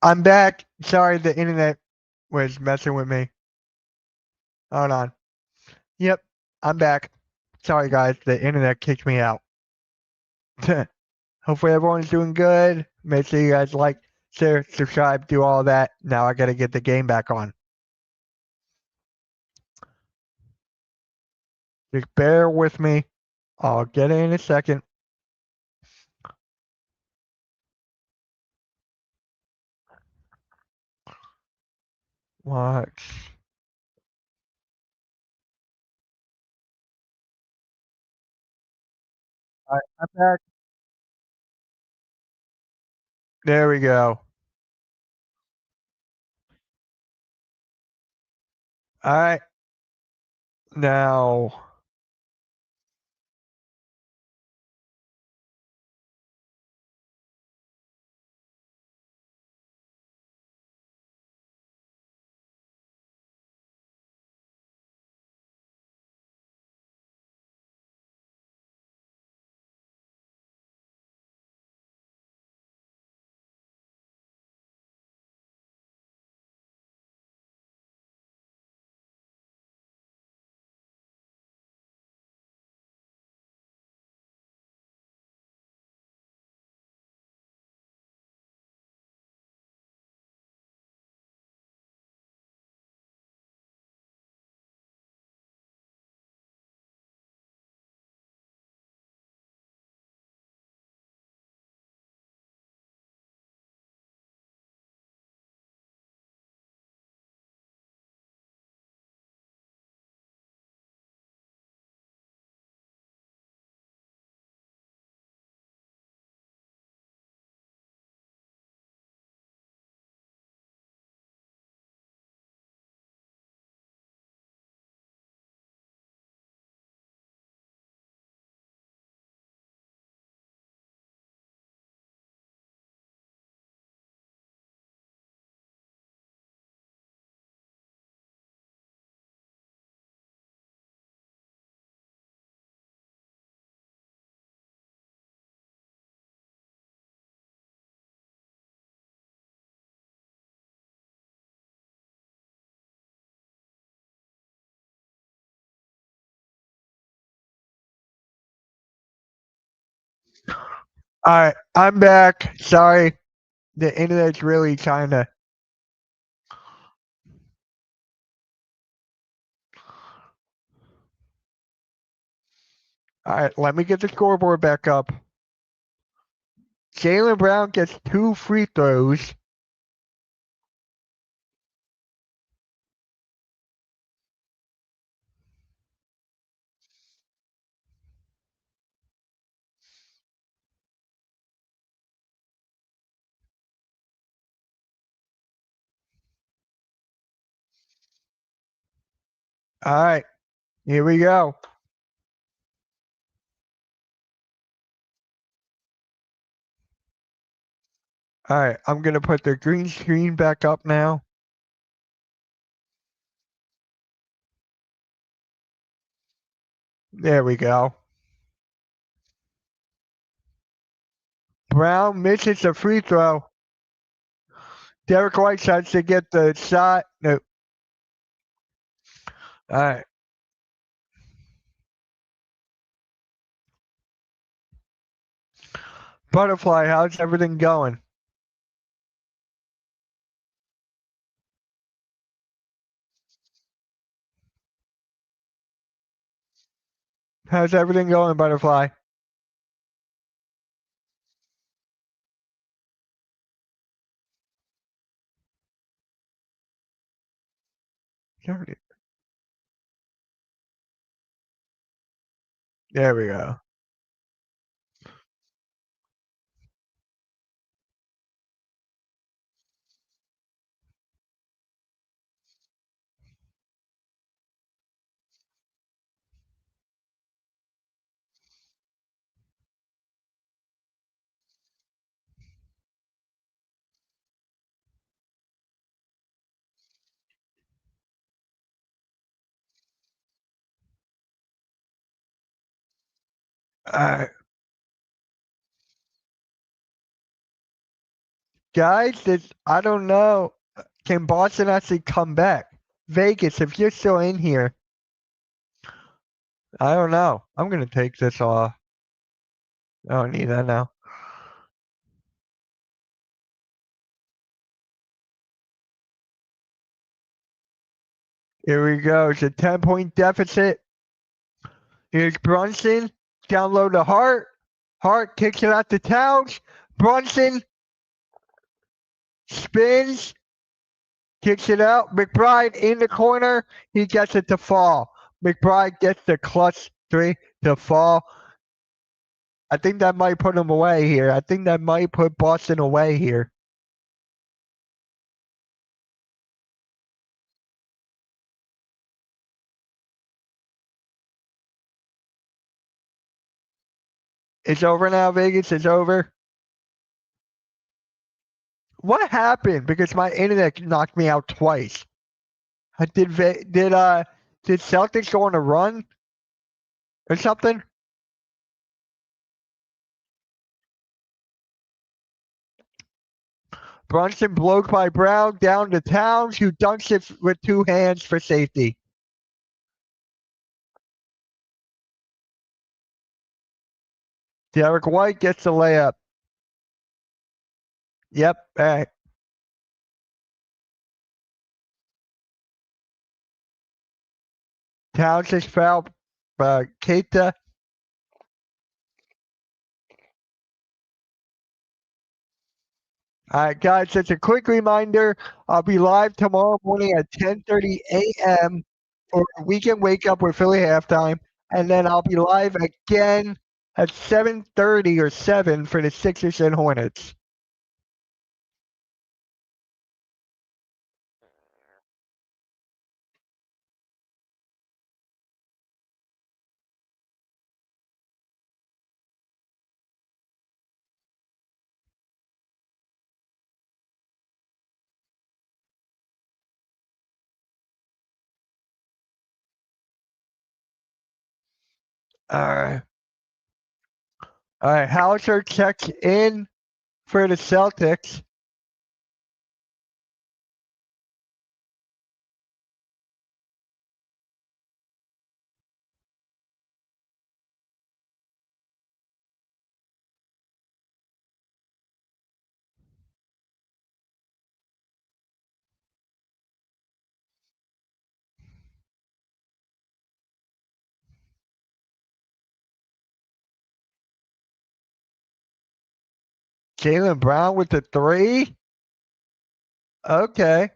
I'm back. Sorry, the internet was messing with me. Hold on. Yep, I'm back. Sorry guys, the internet kicked me out. Hopefully everyone's doing good. Make sure you guys like, share, subscribe, do all that. Now I gotta get the game back on. Just bear with me. I'll get it in a second. What? Alright, I'm back. There we go. Alright, now. Alright, I'm back. Sorry, the internet's really trying to. Alright, let me get the scoreboard back up. Jaylen Brown gets 2 free throws. Alright, here we go. Alright, I'm gonna put the green screen back up now. There we go. Brown misses the free throw. Derek White tries to get the shot. No. Alright. Butterfly, how's everything going? How's everything going, Butterfly? There we go. Alright. Guys, I don't know. Can Boston actually come back? Vegas, if you're still in here, I don't know. I'm gonna take this off. I don't need that now. Here we go. It's a 10-point deficit. Here's Brunson. Down low to Hart. Hart kicks it out to Towns. Brunson spins. Kicks it out. McBride in the corner. He gets it to fall. McBride gets the clutch three to fall. I think that might put him away here. I think that might put Boston away here. It's over now, Vegas. It's over. What happened? Because my internet knocked me out twice. Did Celtics go on a run or something? Brunson blocked by Brown down to Towns, who dunks it with two hands for safety. Derek White gets the layup. Yep. All right. Towns is fouled. Keita. All right, guys, just a quick reminder. I'll be live tomorrow morning at 10:30 a.m. for Weekend Wake Up with Philly Halftime. And then I'll be live again at 7:30 or 7 for the Sixers and Hornets. All right. All right. Hauser checks in for the Celtics. Jaylen Brown with the three. Okay.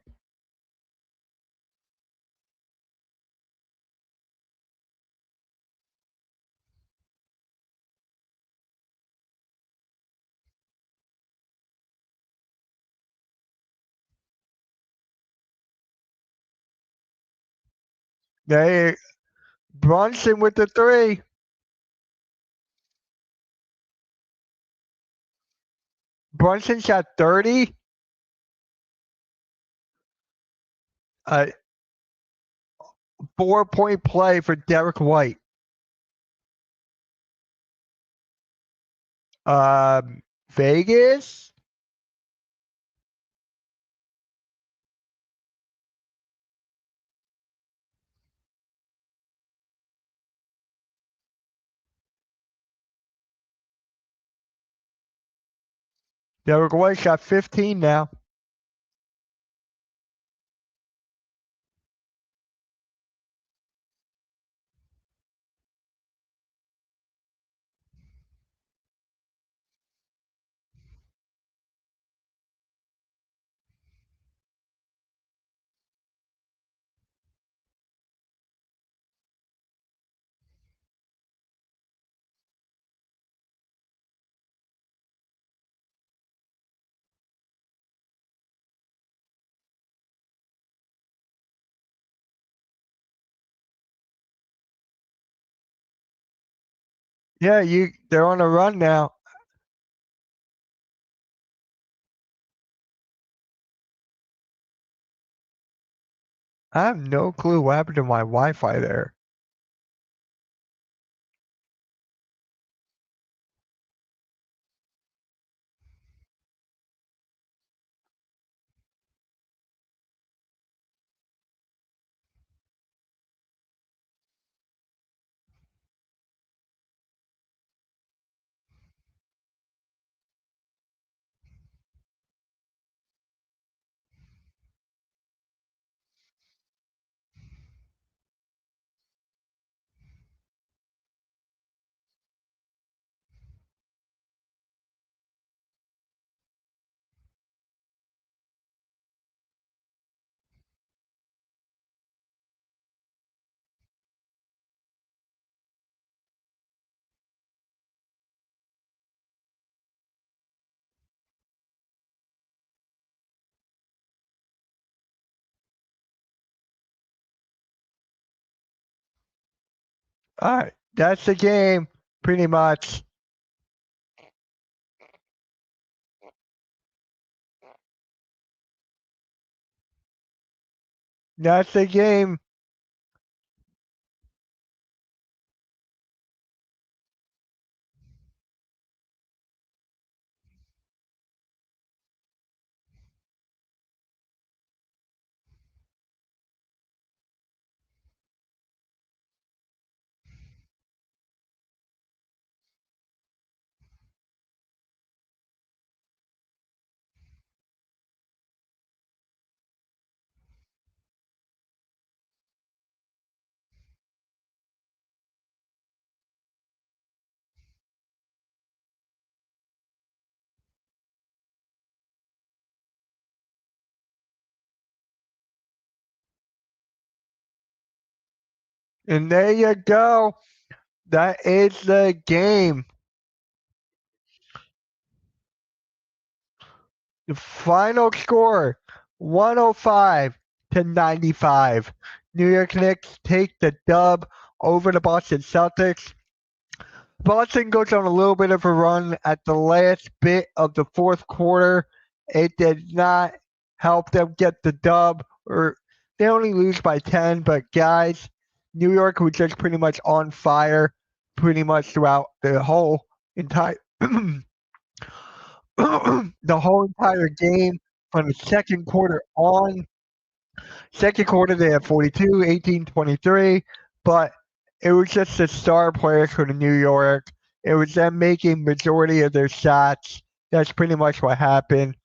They Brunson with the three. Brunson shot 30. 4-point play for Derek White. Vegas. Derek White got 15 now. Yeah, they're on a run now. I have no clue what happened to my Wi-Fi there. All right, that's the game, pretty much. That's the game. And there you go. That is the game. The final score 105-95. New York Knicks take the dub over the Boston Celtics. Boston goes on a little bit of a run at the last bit of the fourth quarter. It did not help them get the dub, or they only lose by 10. But guys, New York was just pretty much on fire pretty much throughout the whole entire the whole entire game from the second quarter on. Second quarter, they had 42, 18, 23, but it was just the star players for the New York. It was them making majority of their shots. That's pretty much what happened.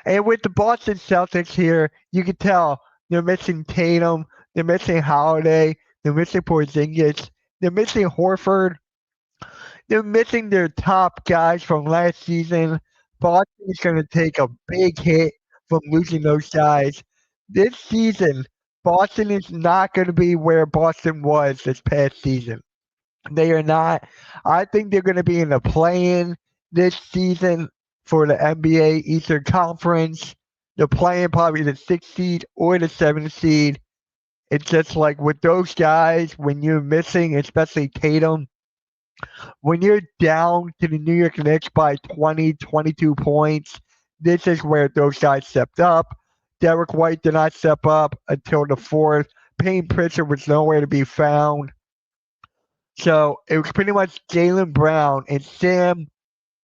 And with the Boston Celtics here, you can tell they're missing Tatum, they're missing Holiday, they're missing Porzingis, they're missing Horford, they're missing their top guys from last season. Boston is going to take a big hit from losing those guys. This season, Boston is not going to be where Boston was this past season. They are not. I think they're going to be in the play-in this season for the NBA Eastern Conference. They're playing probably the 6th seed or the 7th seed. It's just like with those guys, when you're missing, especially Tatum, when you're down to the New York Knicks by 20, 22 points, this is where those guys stepped up. Derek White did not step up until the fourth. Payne Pritchard was nowhere to be found. So it was pretty much Jaylen Brown and Sam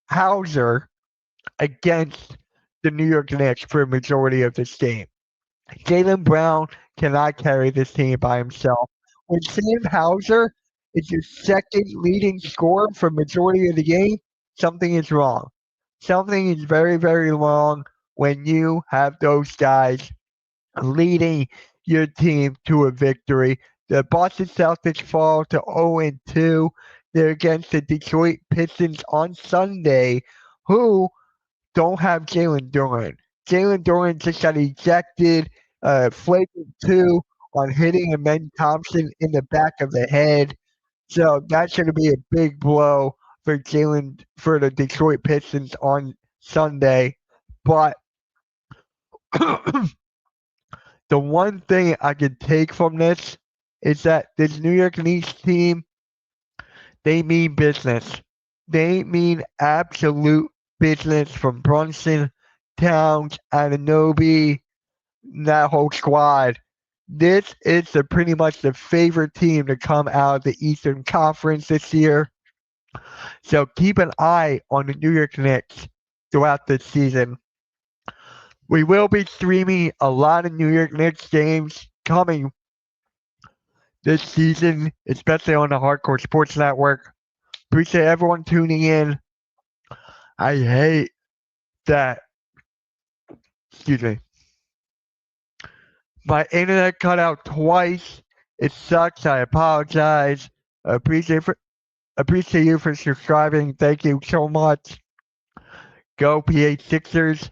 Hauser against the New York Knicks for a majority of this game. Jaylen Brown cannot carry this team by himself. When Sam Hauser is your second leading scorer for majority of the game, something is wrong. Something is very, very wrong when you have those guys leading your team to a victory. The Boston Celtics fall to 0-2. They're against the Detroit Pistons on Sunday, who don't have Jalen Duren. Jalen Duren just got ejected, flagrant two on hitting Amen Thompson in the back of the head. So that's going to be a big blow for the Detroit Pistons on Sunday. But the one thing I can take from this is that this New York Knicks team, they mean business. They mean absolute business from Brunson, Towns, Anunoby, that whole squad. This is pretty much the favorite team to come out of the Eastern Conference this year. So keep an eye on the New York Knicks throughout this season. We will be streaming a lot of New York Knicks games coming this season, especially on the Hardcore Sports Network. Appreciate everyone tuning in. I hate that. Excuse me. My internet cut out twice. It sucks. I apologize. Appreciate you for subscribing. Thank you so much. Go PH Sixers.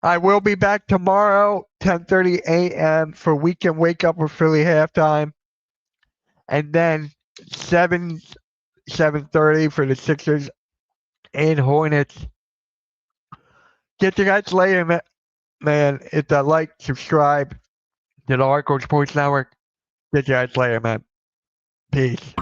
I will be back tomorrow, 10:30 a.m. for Weekend Wake Up with Philly Halftime. And then 7:30 for the Sixers and Hornets. Get you guys later, man. Hit that like, subscribe to the Hardcore Sports Network. Get you guys later, man. Peace.